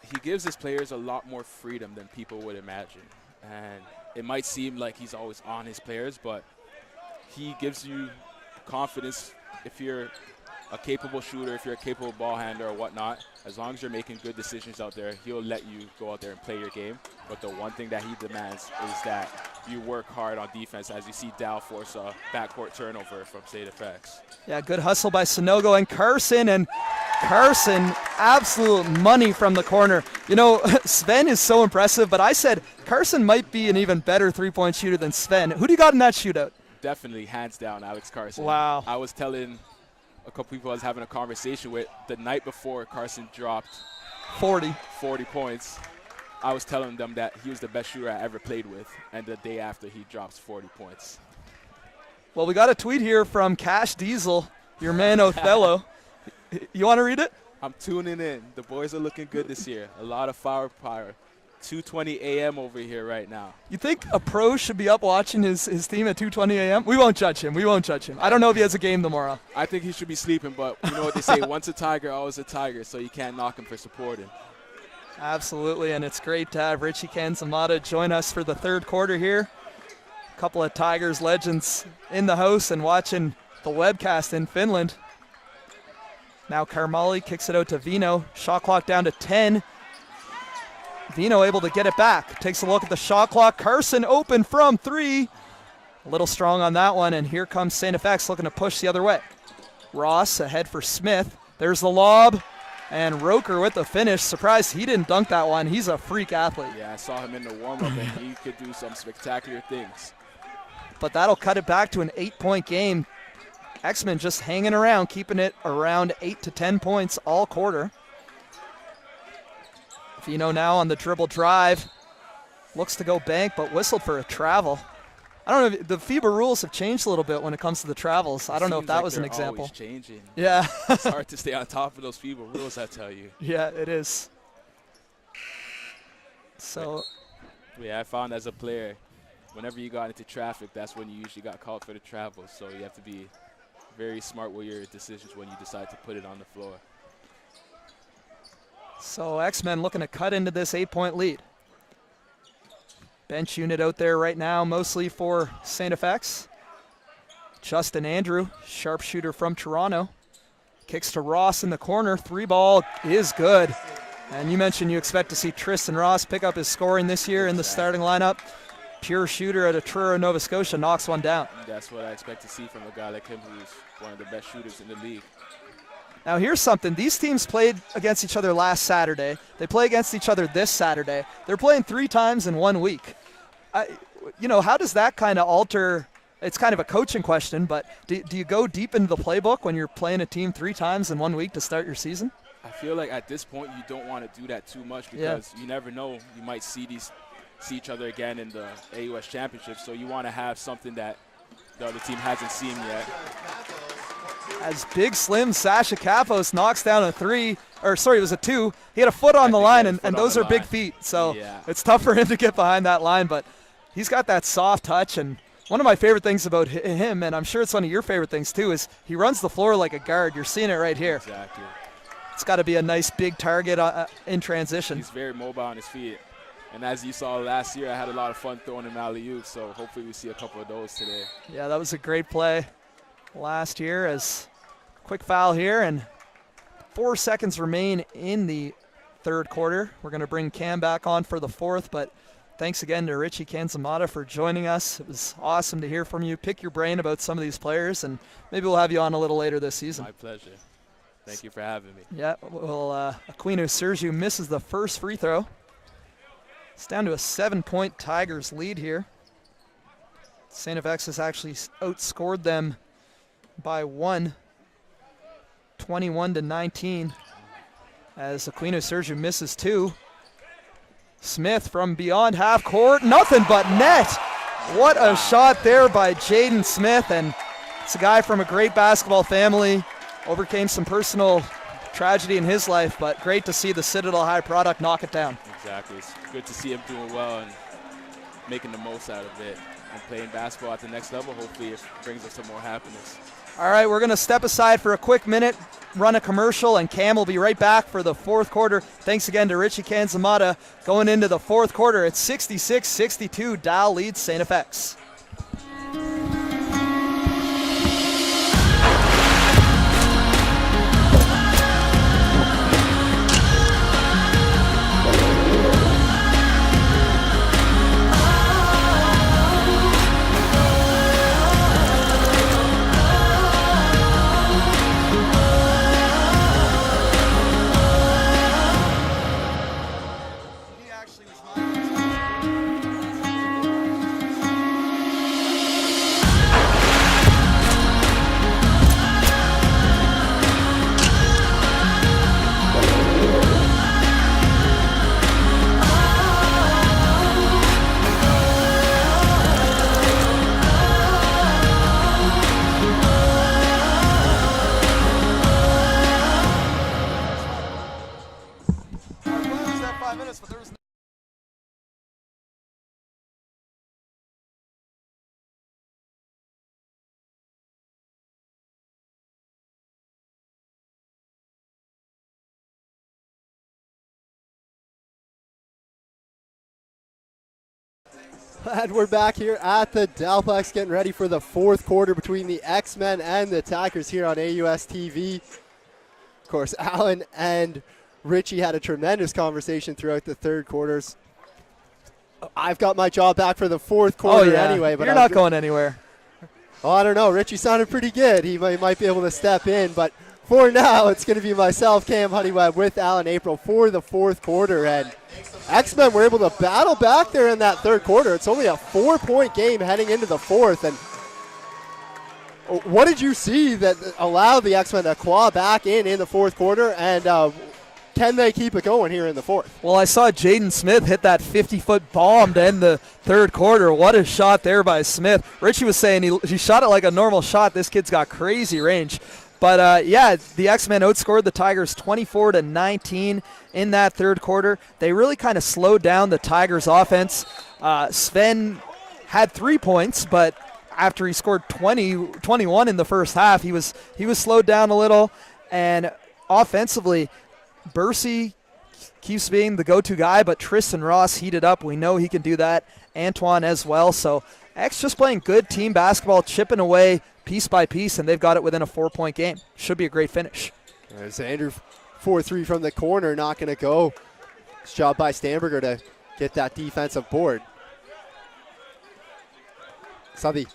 He gives his players a lot more freedom than people would imagine. And it might seem like he's always on his players, but he gives you confidence if you're a capable shooter, if you're a capable ball handler or whatnot. As long as you're making good decisions out there, he'll let you go out there and play your game. But the one thing that he demands is that you work hard on defense, as you see Dal force a backcourt turnover from St. FX.
Yeah, good hustle by Sonogo and Carson. And Carson, absolute money from the corner. You know, Sven is so impressive, but I said Carson might be an even better three-point shooter than Sven. Who do you got in that shootout?
Definitely, hands down, Alex Carson.
Wow.
I was telling a couple people I was having a conversation with the night before Carson dropped 40 points. I was telling them that he was the best shooter I ever played with, and the day after he drops 40 points.
Well, we got a tweet here from Cash Diesel, your man Othello. You want to read it?
I'm tuning in. The boys are looking good this year. A lot of firepower. 2:20 a.m. over here right now.
You think a pro should be up watching his team at 2:20 a.m.? We won't judge him. I don't know if he has a game tomorrow.
I think he should be sleeping, but you know what they say, once a Tiger, always a Tiger, so you can't knock him for supporting.
Absolutely, and it's great to have Richie Kanzamata join us for the third quarter here. A couple of Tigers legends in the house and watching the webcast in Finland. Now Karmali kicks it out to Vino. Shot clock down to 10. Vino able to get it back. Takes a look at the shot clock. Carson open from 3. A little strong on that one, and here comes St. FX looking to push the other way. Ross ahead for Smith. There's the lob. And Roker with the finish. Surprised he didn't dunk that one. He's a freak athlete.
Yeah, I saw him in the warm-up, and he could do some spectacular things.
But that'll cut it back to an 8-point game. X-Men just hanging around, keeping it around 8 to 10 points all quarter. Vino now on the dribble drive. Looks to go bank, but whistled for a travel. I don't know if the FIBA rules have changed a little bit when it comes to the travels. I don't know if that was an example.
Always changing.
Yeah.
It's hard to stay on top of those FIBA rules, I tell you.
Yeah, it is. So.
Yeah, I found as a player, whenever you got into traffic, that's when you usually got called for the travel. So you have to be very smart with your decisions when you decide to put it on the floor.
So X-Men looking to cut into this 8-point lead. Bench unit out there right now, mostly for St. FX. Justin Andrew, sharpshooter from Toronto. Kicks to Ross in the corner. 3-ball is good. And you mentioned you expect to see Tristen Ross pick up his scoring this year in the starting lineup. Pure shooter out of Truro, Nova Scotia, knocks one down.
That's what I expect to see from a guy like him who's one of the best shooters in the league.
Now here's something. These teams played against each other last Saturday. They play against each other this Saturday. They're playing 3 times in 1 week. How does that kind of alter? It's kind of a coaching question, but do you go deep into the playbook when you're playing a team 3 times in 1 week to start your season?
I feel like at this point you don't want to do that too much because you never know. You might see each other again in the AUS Championship, so you want to have something that the other team hasn't seen yet.
As Big Slim Sasha Kapos knocks down a 3, or sorry, it was a 2. He had a foot on the line, and those are big feet, so it's tough for him to get behind that line, but he's got that soft touch, and one of my favorite things about him, and I'm sure it's one of your favorite things too, is he runs the floor like a guard. You're seeing it right here.
Exactly.
It's got to be a nice big target in transition.
He's very mobile on his feet. And as you saw last year, I had a lot of fun throwing him alley-oops, so hopefully we see a couple of those today.
Yeah, that was a great play last year. As quick foul here, and 4 seconds remain in the third quarter. We're going to bring Cam back on for the fourth, but thanks again to Richie Kanzamata for joining us. It was awesome to hear from you, pick your brain about some of these players, and maybe we'll have you on a little later this season.
My pleasure. Thank you for having me.
Yeah, well, Aquino-Serjue misses the first free throw. It's down to a 7-point Tigers lead here. St. FX has actually outscored them by 1, 21-19, as Aquino-Serjue misses 2. Smith from beyond half court, nothing but net. What a shot there by Jaden Smith, and it's a guy from a great basketball family. Overcame some personal tragedy in his life, but great to see the Citadel High product knock it down.
Exactly. It's good to see him doing well and making the most out of it and playing basketball at the next level. Hopefully it brings us some more happiness.
All right, we're going to step aside for a quick minute, run a commercial, and Cam will be right back for the fourth quarter. Thanks again to Richie Kanzamata. Going into the fourth quarter, it's 66-62. Dal leads St. FX.
And we're back here at the Dalplex getting ready for the fourth quarter between the X-Men and the Tigers here on AUS TV. Of course, Alan and Richie had a tremendous conversation throughout the third quarters. I've got my job back for the fourth quarter anyway. But
you're not going anywhere.
Oh, I don't know. Richie sounded pretty good. He might be able to step in. But for now, it's going to be myself, Cam Honeyweb, with Alan April for the fourth quarter. And X-Men were able to battle back there in that third quarter. It's only a 4-point game heading into the fourth. And what did you see that allowed the X-Men to claw back in the fourth quarter? And can they keep it going here in the fourth?
Well, I saw Jaden Smith hit that 50-foot bomb to end the third quarter. What a shot there by Smith. Richie was saying he shot it like a normal shot. This kid's got crazy range. But, the X-Men outscored the Tigers 24-19 in that third quarter. They really kind of slowed down the Tigers' offense. Sven had 3 points, but after he scored 21 in the first half, he was slowed down a little. And offensively, Bercy keeps being the go-to guy, but Tristen Ross heated up. We know he can do that. Antoine as well. So X just playing good team basketball, chipping away piece by piece, and they've got it within a 4-point game. Should be a great finish.
There's Andrew 4-3 from the corner, not going to go. Nice job by Stammberger to get that defensive board. So the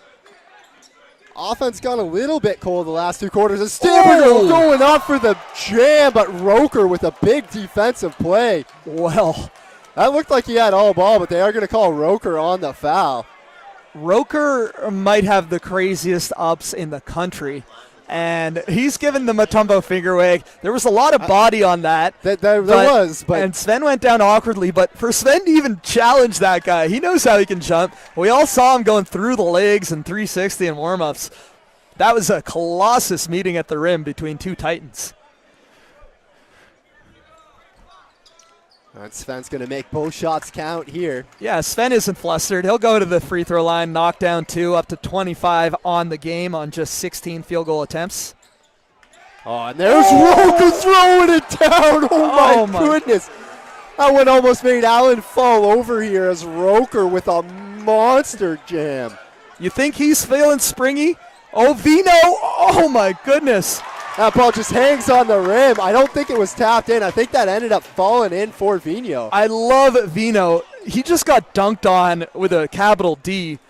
offense got a little bit cold the last two quarters. And Stammberger going up for the jam, but Roker with a big defensive play.
Well,
that looked like he had all ball, but they are going to call Roker on the foul.
Roker might have the craziest ups in the country, and he's given the Mutombo finger wag. There was a lot of body on that.
There was.
And Sven went down awkwardly, but for Sven to even challenge that guy, he knows how he can jump. We all saw him going through the legs and 360 in warm-ups. That was a colossus meeting at the rim between two Titans.
And Sven's going to make both shots count here.
Yeah, Sven isn't flustered. He'll go to the free throw line, knock down 2, up to 25 on the game on just 16 field goal attempts.
Oh, and there's Roker throwing it down. Oh, my goodness. That one almost made Allen fall over here as Roker with a monster jam.
You think he's feeling springy? Oh, Vino. Oh, my goodness.
That ball just hangs on the rim. I don't think it was tapped in. I think that ended up falling in for Vino.
I love Vino. He just got dunked on with a capital D.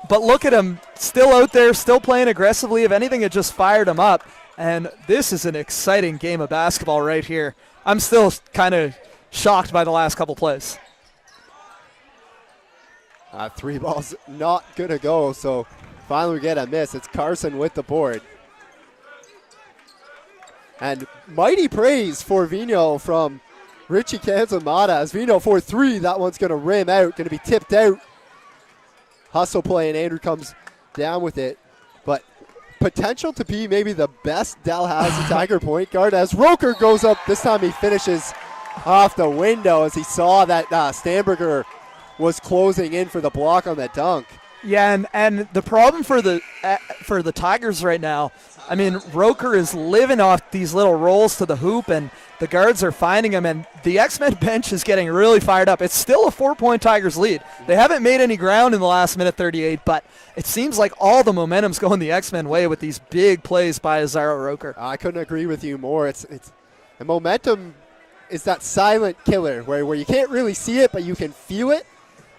But look at him, still out there, still playing aggressively. If anything, it just fired him up. And this is an exciting game of basketball right here. I'm still kind of shocked by the last couple plays.
3 balls not going to go, so finally we get a miss. It's Carson with the board. And mighty praise for Vino from Richie Canzamata. As Vino for 3, that one's going to rim out, going to be tipped out. Hustle play, and Andrew comes down with it. But potential to be maybe the best Dalhousie Tiger point guard as Roker goes up. This time he finishes off the window as he saw that Stammberger was closing in for the block on that dunk.
Yeah, and the problem for the Tigers right now, I mean, Roker is living off these little rolls to the hoop, and the guards are finding him, and the X-Men bench is getting really fired up. It's still a 4-point Tigers lead. They haven't made any ground in the last minute 38, but it seems like all the momentum's going the X-Men way with these big plays by Azaro Roker.
I couldn't agree with you more. It's the momentum is that silent killer where you can't really see it, but you can feel it.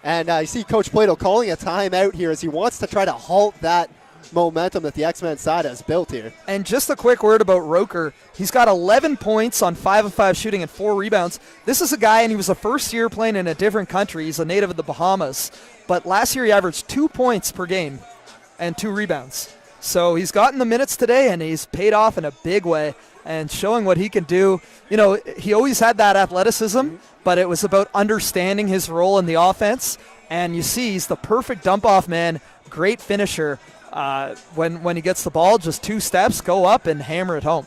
And you see Coach Plato calling a timeout here as he wants to try to halt that momentum that the X-Men side has built here.
And just a quick word about Roker. He's got 11 points on 5 of 5 shooting and 4 rebounds. This is a guy, and he was the first year playing in a different country. He's a native of the Bahamas. But last year he averaged 2 points per game and 2 rebounds. So he's gotten the minutes today, and he's paid off in a big way and showing what he can do. You know, he always had that athleticism, but it was about understanding his role in the offense. And you see he's the perfect dump-off man, great finisher. When he gets the ball, just 2 steps, go up and hammer it home.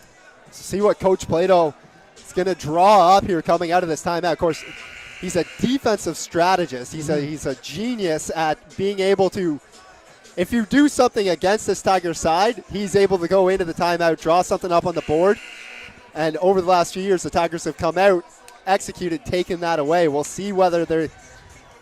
See what Coach Plato is going to draw up here coming out of this timeout. Of course, he's a defensive strategist. He's a genius at being able to, if you do something against this Tiger side, he's able to go into the timeout, draw something up on the board. And over the last few years, the Tigers have come out, executed, taken that away. We'll see whether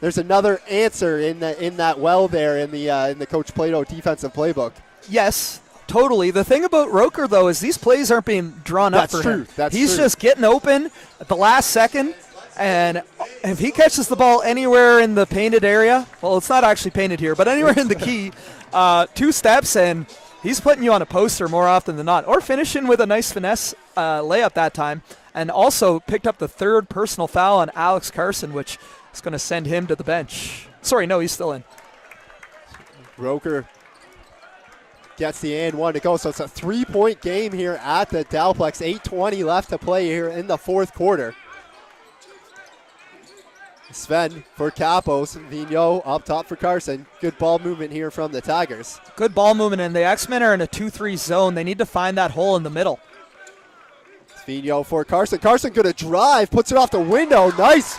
there's another answer in that well there in the Coach Plato defensive playbook.
Yes, totally. The thing about Roker, though, is these plays aren't being drawn up for him. He's just getting open at the last second, and if he catches the ball anywhere in the painted area, well, it's not actually painted here, but anywhere in the key, 2 steps, and he's putting you on a poster more often than not, or finishing with a nice finesse layup that time, and also picked up the 3rd personal foul on Alex Carson, which is going to send him to the bench. Sorry, no, he's still in.
Roker gets the and one to go, so it's a 3-point game here at the Dalplex. 8:20 left to play here in the 4th quarter. Sven for Capos, Vigneault up top for Carson. Good ball movement here from the Tigers.
Good ball movement, and the X-Men are in a 2-3 zone. They need to find that hole in the middle.
Vigneault for Carson. Carson going to drive, puts it off the window. Nice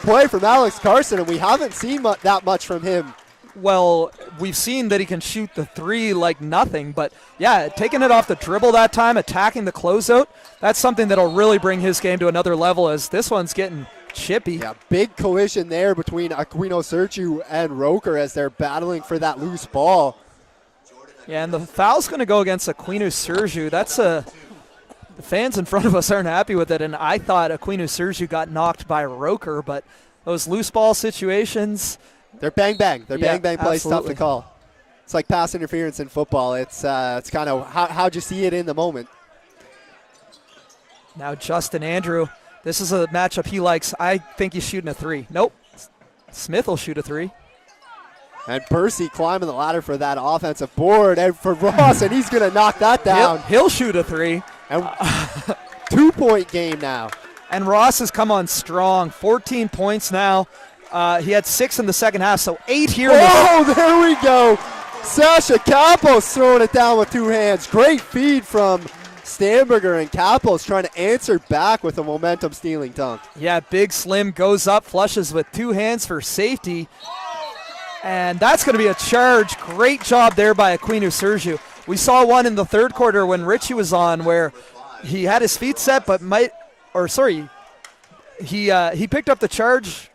play from Alex Carson, and we haven't seen that much from him.
Well, we've seen that he can shoot the 3 like nothing, but yeah, taking it off the dribble that time, attacking the closeout, that's something that'll really bring his game to another level, as this one's getting chippy.
Yeah, big collision there between Aquino-Serjue and Roker as they're battling for that loose ball.
Yeah, and the foul's going to go against Aquino-Serjue. That's the fans in front of us aren't happy with it, and I thought Aquino-Serjue got knocked by Roker, but those loose ball situations,
they're bang-bang. They're bang-bang plays, tough to
absolutely.
call. It's like pass interference in football. It's kind of how'd you see it in the moment.
Now Justin Andrew, this is a matchup he likes. I think he's shooting a 3. Nope. Smith will shoot a 3.
And Bercy climbing the ladder for that offensive board, and for Ross, and he's going to knock that down.
He'll shoot a 3.
And 2-point game now.
And Ross has come on strong. 14 points now. He had 6 in the second half, so 8 here.
Oh, there we go. Sasha Capos throwing it down with 2 hands. Great feed from Stammberger, and Capos trying to answer back with a momentum-stealing dunk.
Yeah, Big Slim goes up, flushes with 2 hands for safety. And that's going to be a charge. Great job there by Aquino-Serjue. We saw one in the 3rd quarter when Richie was on where he had his feet set, but he picked up the charge.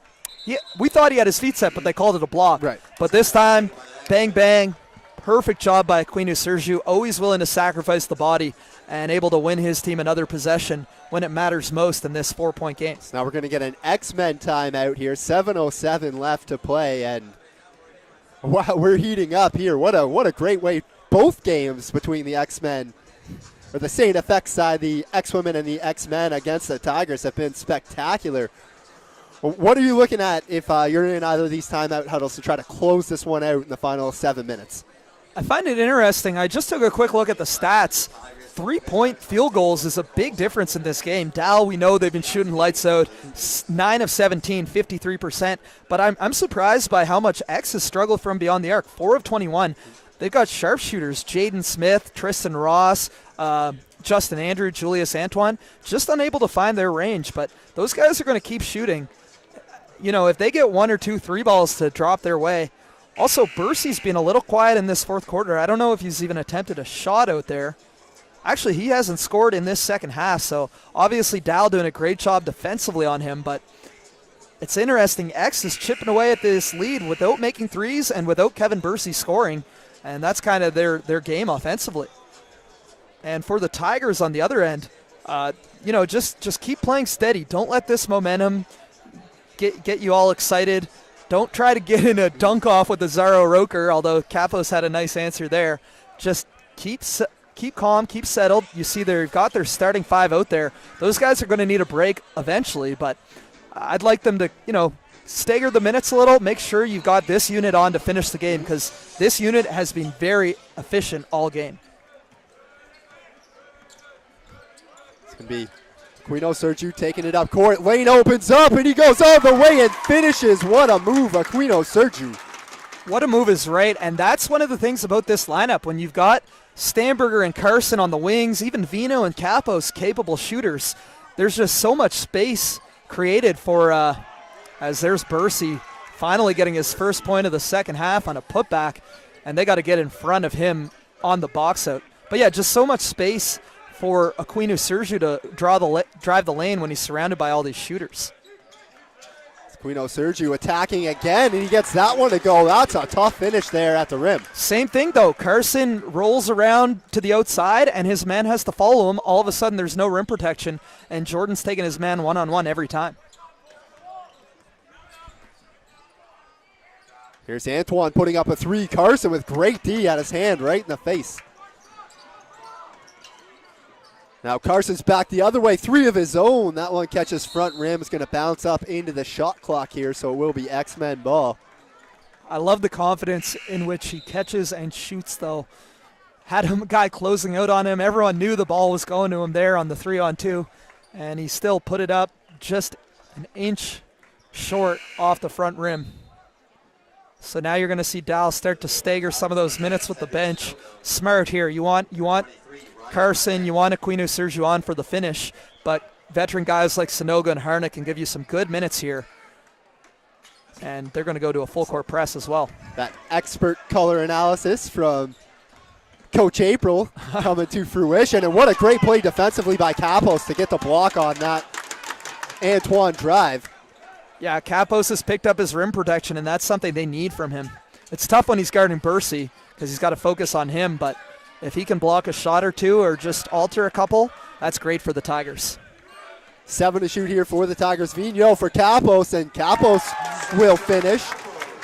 We thought he had his feet set, but they called it a block.
Right.
But this time, bang, bang. Perfect job by Aquino-Serjue. Always willing to sacrifice the body and able to win his team another possession when it matters most in this 4-point game.
So now we're going to get an X-Men timeout here. 7:07 left to play, and wow, we're heating up here. What a great way. Both games between the X-Men, or the St. FX side, the X-Women and the X-Men against the Tigers have been spectacular. What are you looking at if you're in either of these timeout huddles to try to close this one out in the final 7 minutes?
I find it interesting. I just took a quick look at the stats. 3-point field goals is a big difference in this game. Dal, we know they've been shooting lights out, 9 of 17, 53%. But I'm surprised by how much X has struggled from beyond the arc. 4 of 21. They've got sharpshooters, Jaden Smith, Tristen Ross, Justin Andrew, Julius Antoine, just unable to find their range. But those guys are going to keep shooting. You know, if they get 1 or 2 3 balls to drop their way. Also, Bercy's been a little quiet in this 4th quarter. I don't know if he's even attempted a shot out there. Actually, he hasn't scored in this second half, so obviously Dal doing a great job defensively on him, but it's interesting. X is chipping away at this lead without making threes and without Kevin Bercy scoring, and that's kind of their game offensively. And for the Tigers on the other end, just keep playing steady. Don't let this momentum get you all excited. Don't try to get in a dunk off with Azaro Roker, although Capos had a nice answer there. Just keep calm, keep settled. You see they've got their starting 5 out there. Those guys are going to need a break eventually, but I'd like them to, stagger the minutes a little. Make sure you've got this unit on to finish the game, because this unit has been very efficient all game.
It's going to be Aquino-Serjue taking it up court. Lane opens up, and he goes all the way and finishes. What a move, Aquino-Serjue.
What a move is right, and that's one of the things about this lineup. When you've got Stammberger and Carson on the wings, even Vino and Capos capable shooters, there's just so much space created for, as there's Bercy finally getting his first point of the second half on a putback, and they got to get in front of him on the box out. But yeah, just so much space for Aquino-Serjue to drive the lane when he's surrounded by all these shooters.
Aquino-Serjue attacking again, and he gets that one to go. That's a tough finish there at the rim.
Same thing, though. Carson rolls around to the outside, and his man has to follow him. All of a sudden, there's no rim protection, and Jordan's taking his man one-on-one every time.
Here's Antoine putting up a three. Carson with great D at his hand right in the face. Now Carson's back the other way, three of his own. That one catches front rim. It's going to bounce up into the shot clock here, so it will be X-Men ball.
I love the confidence in which he catches and shoots, though. Had a guy closing out on him. Everyone knew the ball was going to him there on the 3-on-2, and he still put it up just an inch short off the front rim. So now you're going to see Dal start to stagger some of those minutes with the bench. Smart here. You want Carson, you want Aquino-Serjue on for the finish, but veteran guys like Sanogo and Harnick can give you some good minutes here. And they're going to go to a full court press as well.
That expert color analysis from Coach April coming to fruition. And what a great play defensively by Capos to get the block on that Antoine drive.
Yeah, Capos has picked up his rim protection, and that's something they need from him. It's tough when he's guarding Bercy because he's got to focus on him, but if he can block a shot or two or just alter a couple, that's great for the Tigers.
7 to shoot here for the Tigers. Vigneault for Capos, and Capos will finish.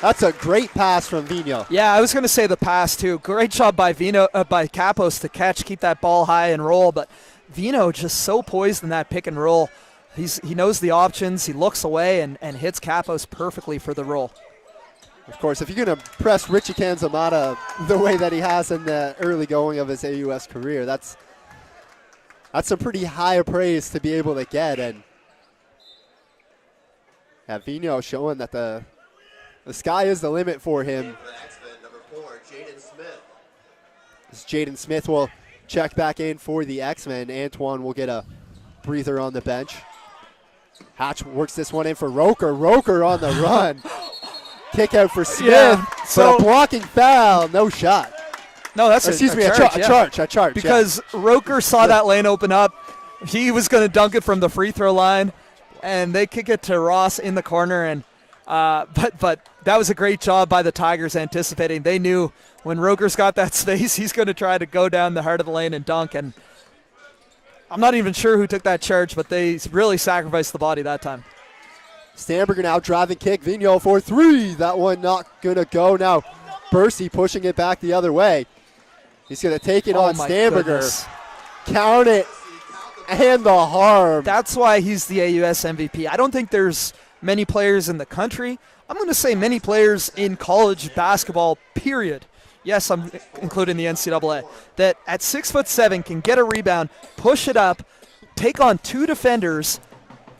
That's a great pass from Vigneault.
Yeah, I was going to say the pass too. Great job by by Capos to catch, keep that ball high and roll, but Vigneault just so poised in that pick and roll. He knows the options, he looks away and hits Capos perfectly for the roll.
Of course, if you're going to press Richie Canzamata the way that he has in the early going of his AUS career, that's some pretty high praise to be able to get. And Vigneault showing that the sky is the limit for him.
Number 4, Jaden Smith.
Jaden Smith will check back in for the X-Men. Antoine will get a breather on the bench. Hatch works this one in for Roker. Roker on the run. Kick out for Smith,
Yeah,
but a blocking foul, no shot.
No, that's
a charge.
Because Roker saw that lane open up. He was going to dunk it from the free throw line, and they kick it to Ross in the corner. And but that was a great job by the Tigers anticipating. They knew when Roker's got that space, he's going to try to go down the heart of the lane and dunk. And I'm not even sure who took that charge, but they really sacrificed the body that time.
Stammberger now driving kick. Vigneault for three. That one not going to go. Now Bercy pushing it back the other way. He's going to take it on Stammberger.
Goodness.
Count it. And the harm.
That's why he's the AUS MVP. I don't think there's many players in the country. I'm going to say many players in college basketball, period. Yes, I'm including the NCAA. That at 6'7" can get a rebound, push it up, take on two defenders,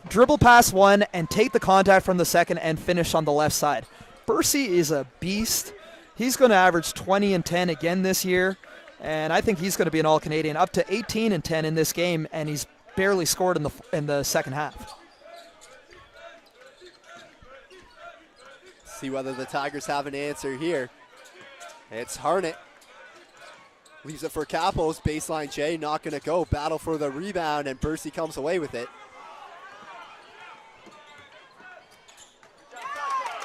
dribble past one, and take the contact from the second and finish on the left side. Bercy is a beast. He's going to average 20 and 10 again this year, and I think he's going to be an All-Canadian, up to 18 and 10 in this game, and he's barely scored in the second half.
See whether the Tigers have an answer here. It's Harnett. Leaves it for Capos. Baseline J, not going to go. Battle for the rebound, and Bercy comes away with it.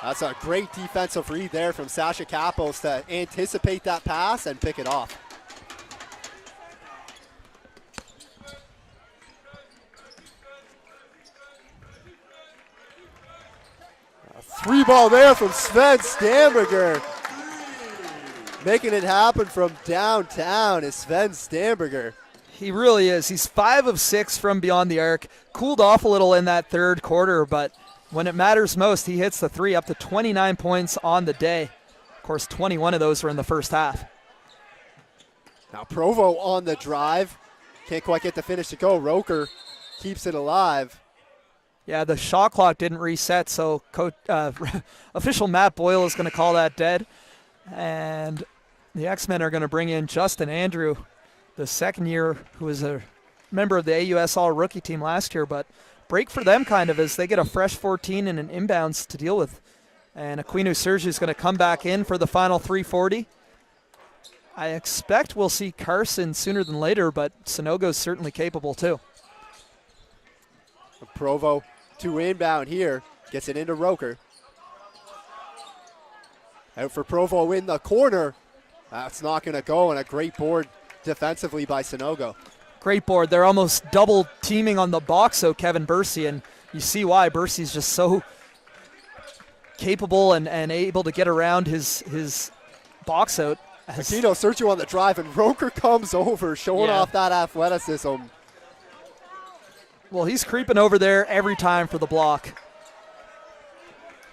That's a great defensive read there from Sasha Capos to anticipate that pass and pick it off. A three ball there from Sven Stammberger. Making it happen from downtown is Sven Stammberger.
He really is. He's 5 of 6 from beyond the arc. Cooled off a little in that third quarter, but when it matters most, he hits the three, up to 29 points on the day. Of course, 21 of those were in the first half.
Now Provo on the drive. Can't quite get the finish to go. Roker keeps it alive.
Yeah, the shot clock didn't reset, so official Matt Boyle is going to call that dead. And the X-Men are going to bring in Justin Andrew, the second year, who was a member of the AUS All-Rookie team last year, but break for them kind of as they get a fresh 14 and an inbounds to deal with. And Aquino-Serjue is going to come back in for the final 3:40. I expect we'll see Carson sooner than later, but Sanogo's certainly capable too.
Provo to inbound here. Gets it into Roker. Out for Provo in the corner. That's not going to go, and a great board defensively by Sanogo.
Great board. They're almost double teaming on the box, so Kevin Bercy, and you see why. Bercy's just so capable and able to get around his box out.
Aquino-Serjue on the drive, and Roker comes over, showing off that athleticism.
Well, he's creeping over there every time for the block.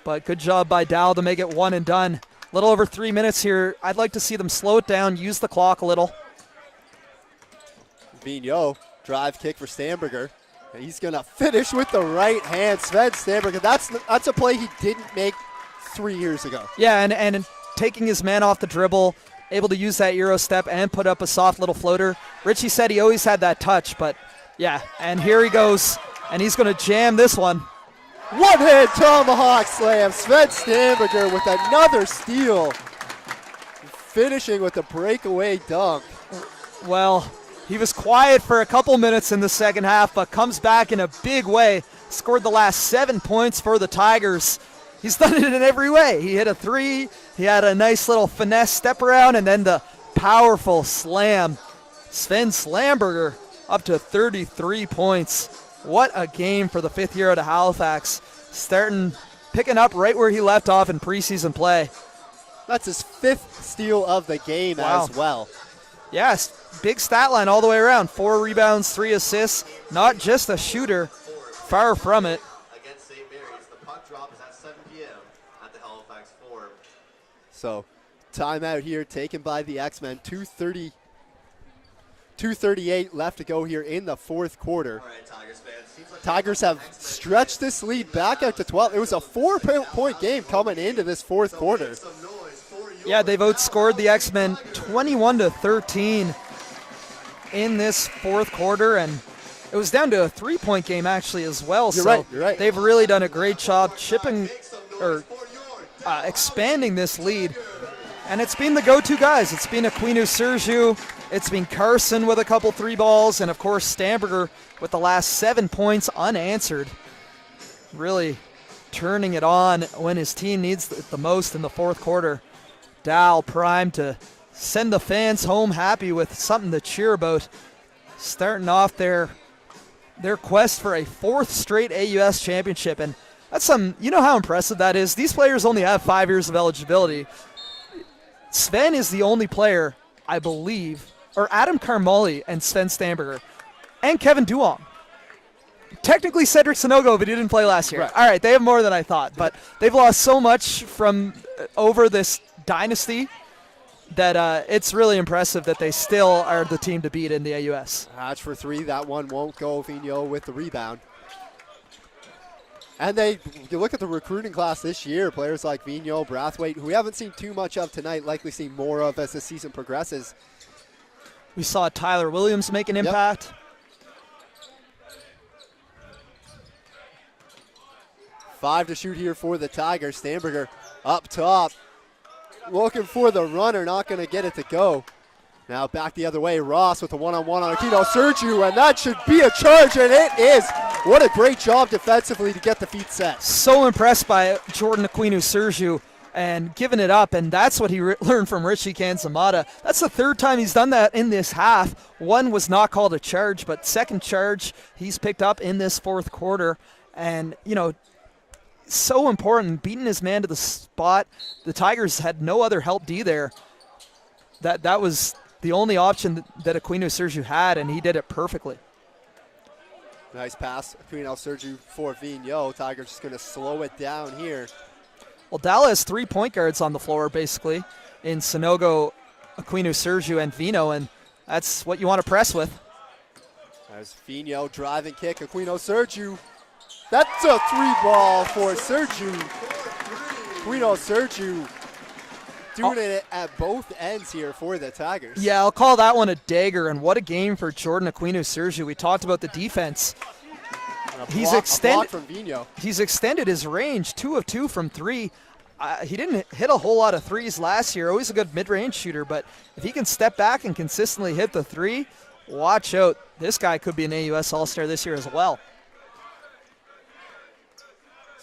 But good job by Dal to make it one and done. A little over 3 minutes here. I'd like to see them slow it down, use the clock a little.
Vigneault, drive kick for Stammberger. And he's going to finish with the right hand. Sven Stammberger, that's a play he didn't make 3 years ago.
Yeah, and taking his man off the dribble, able to use that Euro step and put up a soft little floater. Richie said he always had that touch, but yeah, and here he goes, and he's going to jam this one.
One-hand tomahawk slam. Sven Stammberger with another steal. Finishing with a breakaway dunk.
Well, he was quiet for a couple minutes in the second half, but comes back in a big way. Scored the last 7 points for the Tigers. He's done it in every way. He hit a three. He had a nice little finesse step around, and then the powerful slam. Sven Stammberger up to 33 points. What a game for the fifth year out of Halifax. Picking up right where he left off in preseason play.
That's his 5th steal of the game as well.
Yes, big stat line all the way around. 4 rebounds, 3 assists. Not just a shooter. Far from it.
Against St. Mary's, the puck drop is at 7 p.m. at the Halifax Forum.
So, timeout here taken by the X-Men. 2:38 left to go here in the fourth quarter.
All right, Tigers fans. Seems like
Tigers have stretched this lead back out to 12. It was a 4-point game coming into this fourth quarter.
Yeah, they've outscored the X-Men 21-13 in this fourth quarter, and it was down to a 3-point game actually as well.
You're right.
They've really done a great job expanding this lead. And it's been the go-to guys. It's been Aquino-Serjue, it's been Carson with a couple 3 balls, and of course Stammberger with the last 7 points unanswered. Really turning it on when his team needs it the most in the fourth quarter. Dal primed to send the fans home happy with something to cheer about. Starting off their quest for a 4th straight AUS championship, and that's you know how impressive that is? These players only have 5 years of eligibility. Sven is the only player, I believe, or Adam Carmoli and Sven Stammberger, and Kevin Duong. Technically Cedric Sanogo, but he didn't play last year.
Right.
All right, they have more than I thought, but they've lost so much from over this dynasty that it's really impressive that they still are the team to beat in the AUS.
Hatch for 3, that one won't go. Vigneault with the rebound. And you look at the recruiting class this year, players like Vigneault, Brathwaite, who we haven't seen too much of tonight, likely see more of as the season progresses.
We saw Tyler Williams make an impact.
5 to shoot here for the Tigers. Stammberger up top, looking for the runner, not going to get it to go. Now back the other way, Ross with a one-on-one on Aquino-Serjue, and that should be a charge, and it is. What a great job defensively to get the feet set.
So impressed by Jordan Aquino-Serjue and giving it up, and that's what he learned from Richie Kansamata. That's the 3rd time he's done that in this half. One was not called a charge, but second charge he's picked up in this fourth quarter, and so important, beating his man to the spot. The Tigers had no other help D there. That was the only option that Aquino-Serjue had, and he did it perfectly.
Nice pass, Aquino-Serjue for Vigneault. Tigers just going to slow it down here.
Well, Dal has 3 point guards on the floor, basically, in Sanogo, Aquino-Serjue, and Vino, and that's what you want to press with.
As Vigneault drive and kick, Aquino-Serjue. That's a 3-ball for Serjue. Aquino-Serjue doing it at both ends here for the Tigers.
Yeah, I'll call that one a dagger, and what a game for Jordan Aquino-Serjue. We talked about the defense. He's extended his range, 2 of 2 from 3. He didn't hit a whole lot of threes last year. Always a good mid-range shooter, but if he can step back and consistently hit the 3, watch out. This guy could be an AUS All-Star this year as well.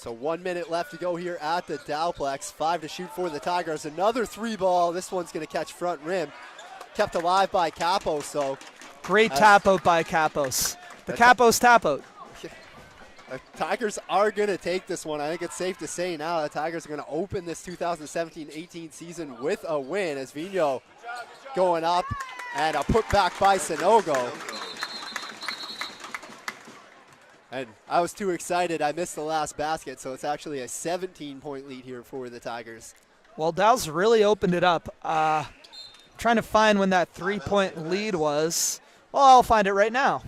So 1 minute left to go here at the Dalplex. 5 to shoot for the Tigers. Another 3-ball. This one's going to catch front rim. Kept alive by Capo, so.
Great tap out by Capos. The Capos tap out.
The Tigers are going to take this one. I think it's safe to say now the Tigers are going to open this 2017-18 season with a win as Vino going up and a putback by Sanogo. And I was too excited. I missed the last basket, so it's actually a 17-point lead here for the Tigers.
Well, Dow's really opened it up. Trying to find when that 3-point lead was. Well, I'll find it right now.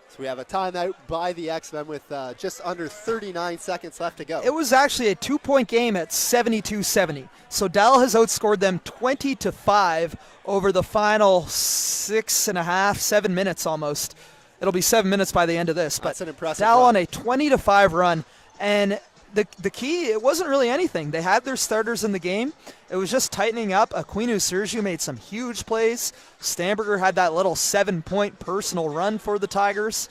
So we have a timeout by the X-Men with just under 39 seconds left to go.
It was actually a 2-point game at 72-70. So Dal has outscored them 20-5 over the final 7 minutes almost. It'll be 7 minutes by the end of this.
That's an impressive
Dal
run.
on a 20-5 run. And the key, it wasn't really anything. They had their starters in the game. It was just tightening up. Aquino-Serjue made some huge plays. Stammberger had that little 7-point personal run for the Tigers.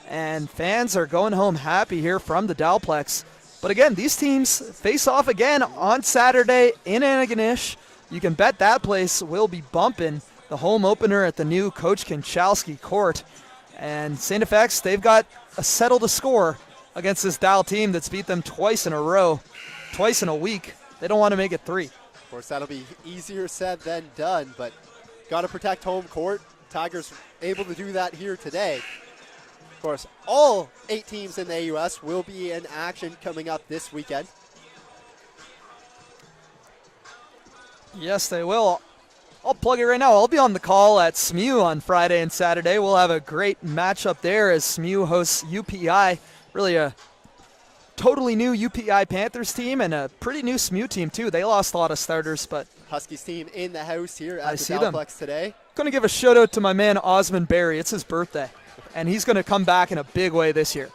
And fans are going home happy here from the Dalplex. But again, these teams face off again on Saturday in Antigonish. You can bet that place will be bumping the home opener at the new Coach Kinchalski court. And St. FX, they've got a settle to score against this Dal team that's beat them twice in a row, twice in a week. They don't want to make it 3.
Of course, that'll be easier said than done, but got to protect home court. Tigers able to do that here today. Of course, all 8 teams in the AUS will be in action coming up this weekend.
Yes, they will. I'll plug it right now. I'll be on the call at SMU on Friday and Saturday. We'll have a great matchup there as SMU hosts UPI. Really a totally new UPI Panthers team and a pretty new SMU team too. They lost a lot of starters, but
Huskies team in the house here at the
see them.
Dalplex today.
Going to give a shout out to my man Osmond Berry. It's his birthday, and he's going to come back in a big way this year.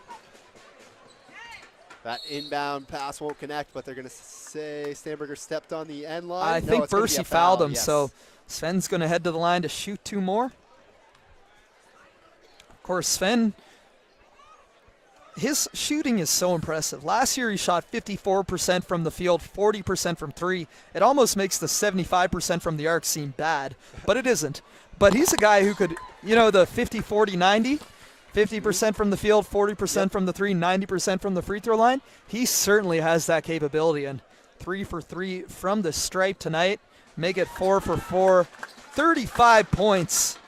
That inbound pass won't connect, but they're going to say Stammberger stepped on the end line.
I
No,
think
it's gonna be
Bercy
a foul,
fouled him,
yes.
so Sven's going to head to the line to shoot 2 more. Of course, Sven, his shooting is so impressive. Last year he shot 54% from the field, 40% from 3. It almost makes the 75% from the arc seem bad, but it isn't. But he's a guy who could, the 50-40-90, 50% from the field, 40% from the 3, 90% from the free throw line. He certainly has that capability, and 3 for 3 from the stripe tonight. Make it 4 for 4. 35 points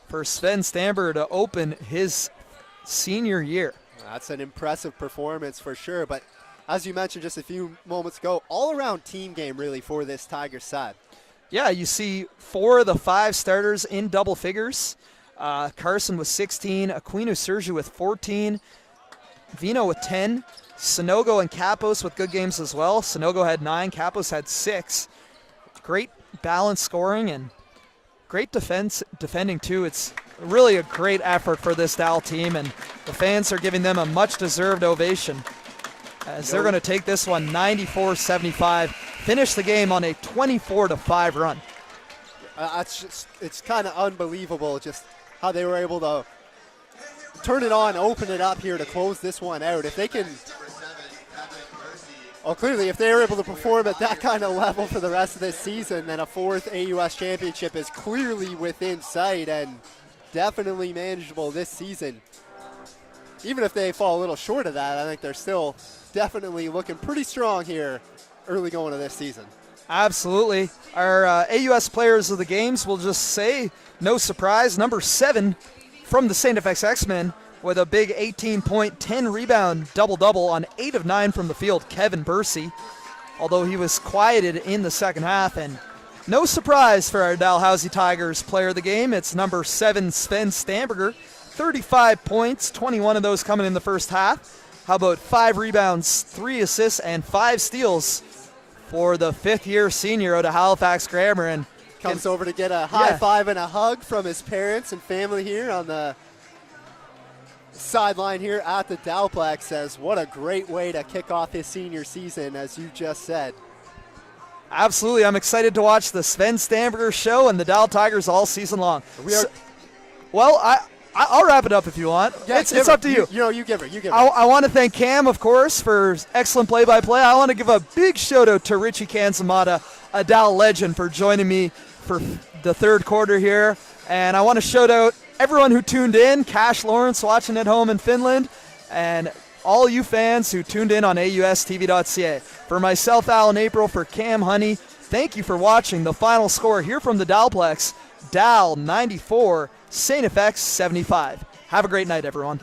for Sven Stammberger to open his senior year.
That's an impressive performance for sure, but as you mentioned just a few moments ago, all-around team game really for this Tigers side.
Yeah, you see 4 of the 5 starters in double figures. Carson with 16, Aquino-Serjue with 14, Vino with 10, Sanogo and Capos with good games as well. Sanogo had 9, Capos had 6. Great balanced scoring and great defending too. It's really a great effort for this Dal team, and the fans are giving them a much-deserved ovation as they're going to take this one 94-75, finish the game on a 24-5 run.
It's kind of unbelievable just how they were able to turn it on, open it up here to close this one out. If they can, clearly if they were able to perform at that kind of level for the rest of this season, then a 4th AUS championship is clearly within sight and definitely manageable this season. Even if they fall a little short of that, I think they're still definitely looking pretty strong here early going into this season.
Absolutely. Our AUS players of the games will just say, no surprise, number 7 from the St. FX X-Men with a big 18-point, 10-rebound double-double on 8 of 9 from the field, Kevin Bercy, although he was quieted in the second half. And no surprise for our Dalhousie Tigers player of the game, it's number 7, Sven Stammberger, 35 points, 21 of those coming in the first half. How about 5 rebounds, 3 assists, and 5 steals for the 5th-year senior out of Halifax Grammar. And
comes over to get a high five and a hug from his parents and family here on the sideline here at the Dalplex. Says what a great way to kick off his senior season, as you just said.
Absolutely. I'm excited to watch the Sven Stammberger show and the Dal Tigers all season long. I'll wrap it up if you want.
Yeah,
It's up to you.
You give her.
I want to thank Cam, of course, for excellent play-by-play. I want to give a big shout-out to Richie Kanzamata, a Dal legend, for joining me for the third quarter here. And I want to shout out everyone who tuned in, Cash Lawrence watching at home in Finland, and all you fans who tuned in on AUSTV.ca. For myself, Alan April, for Cam Honey, thank you for watching. The final score here from the Dalplex, Dal 94, St. FX 75. Have a great night, everyone.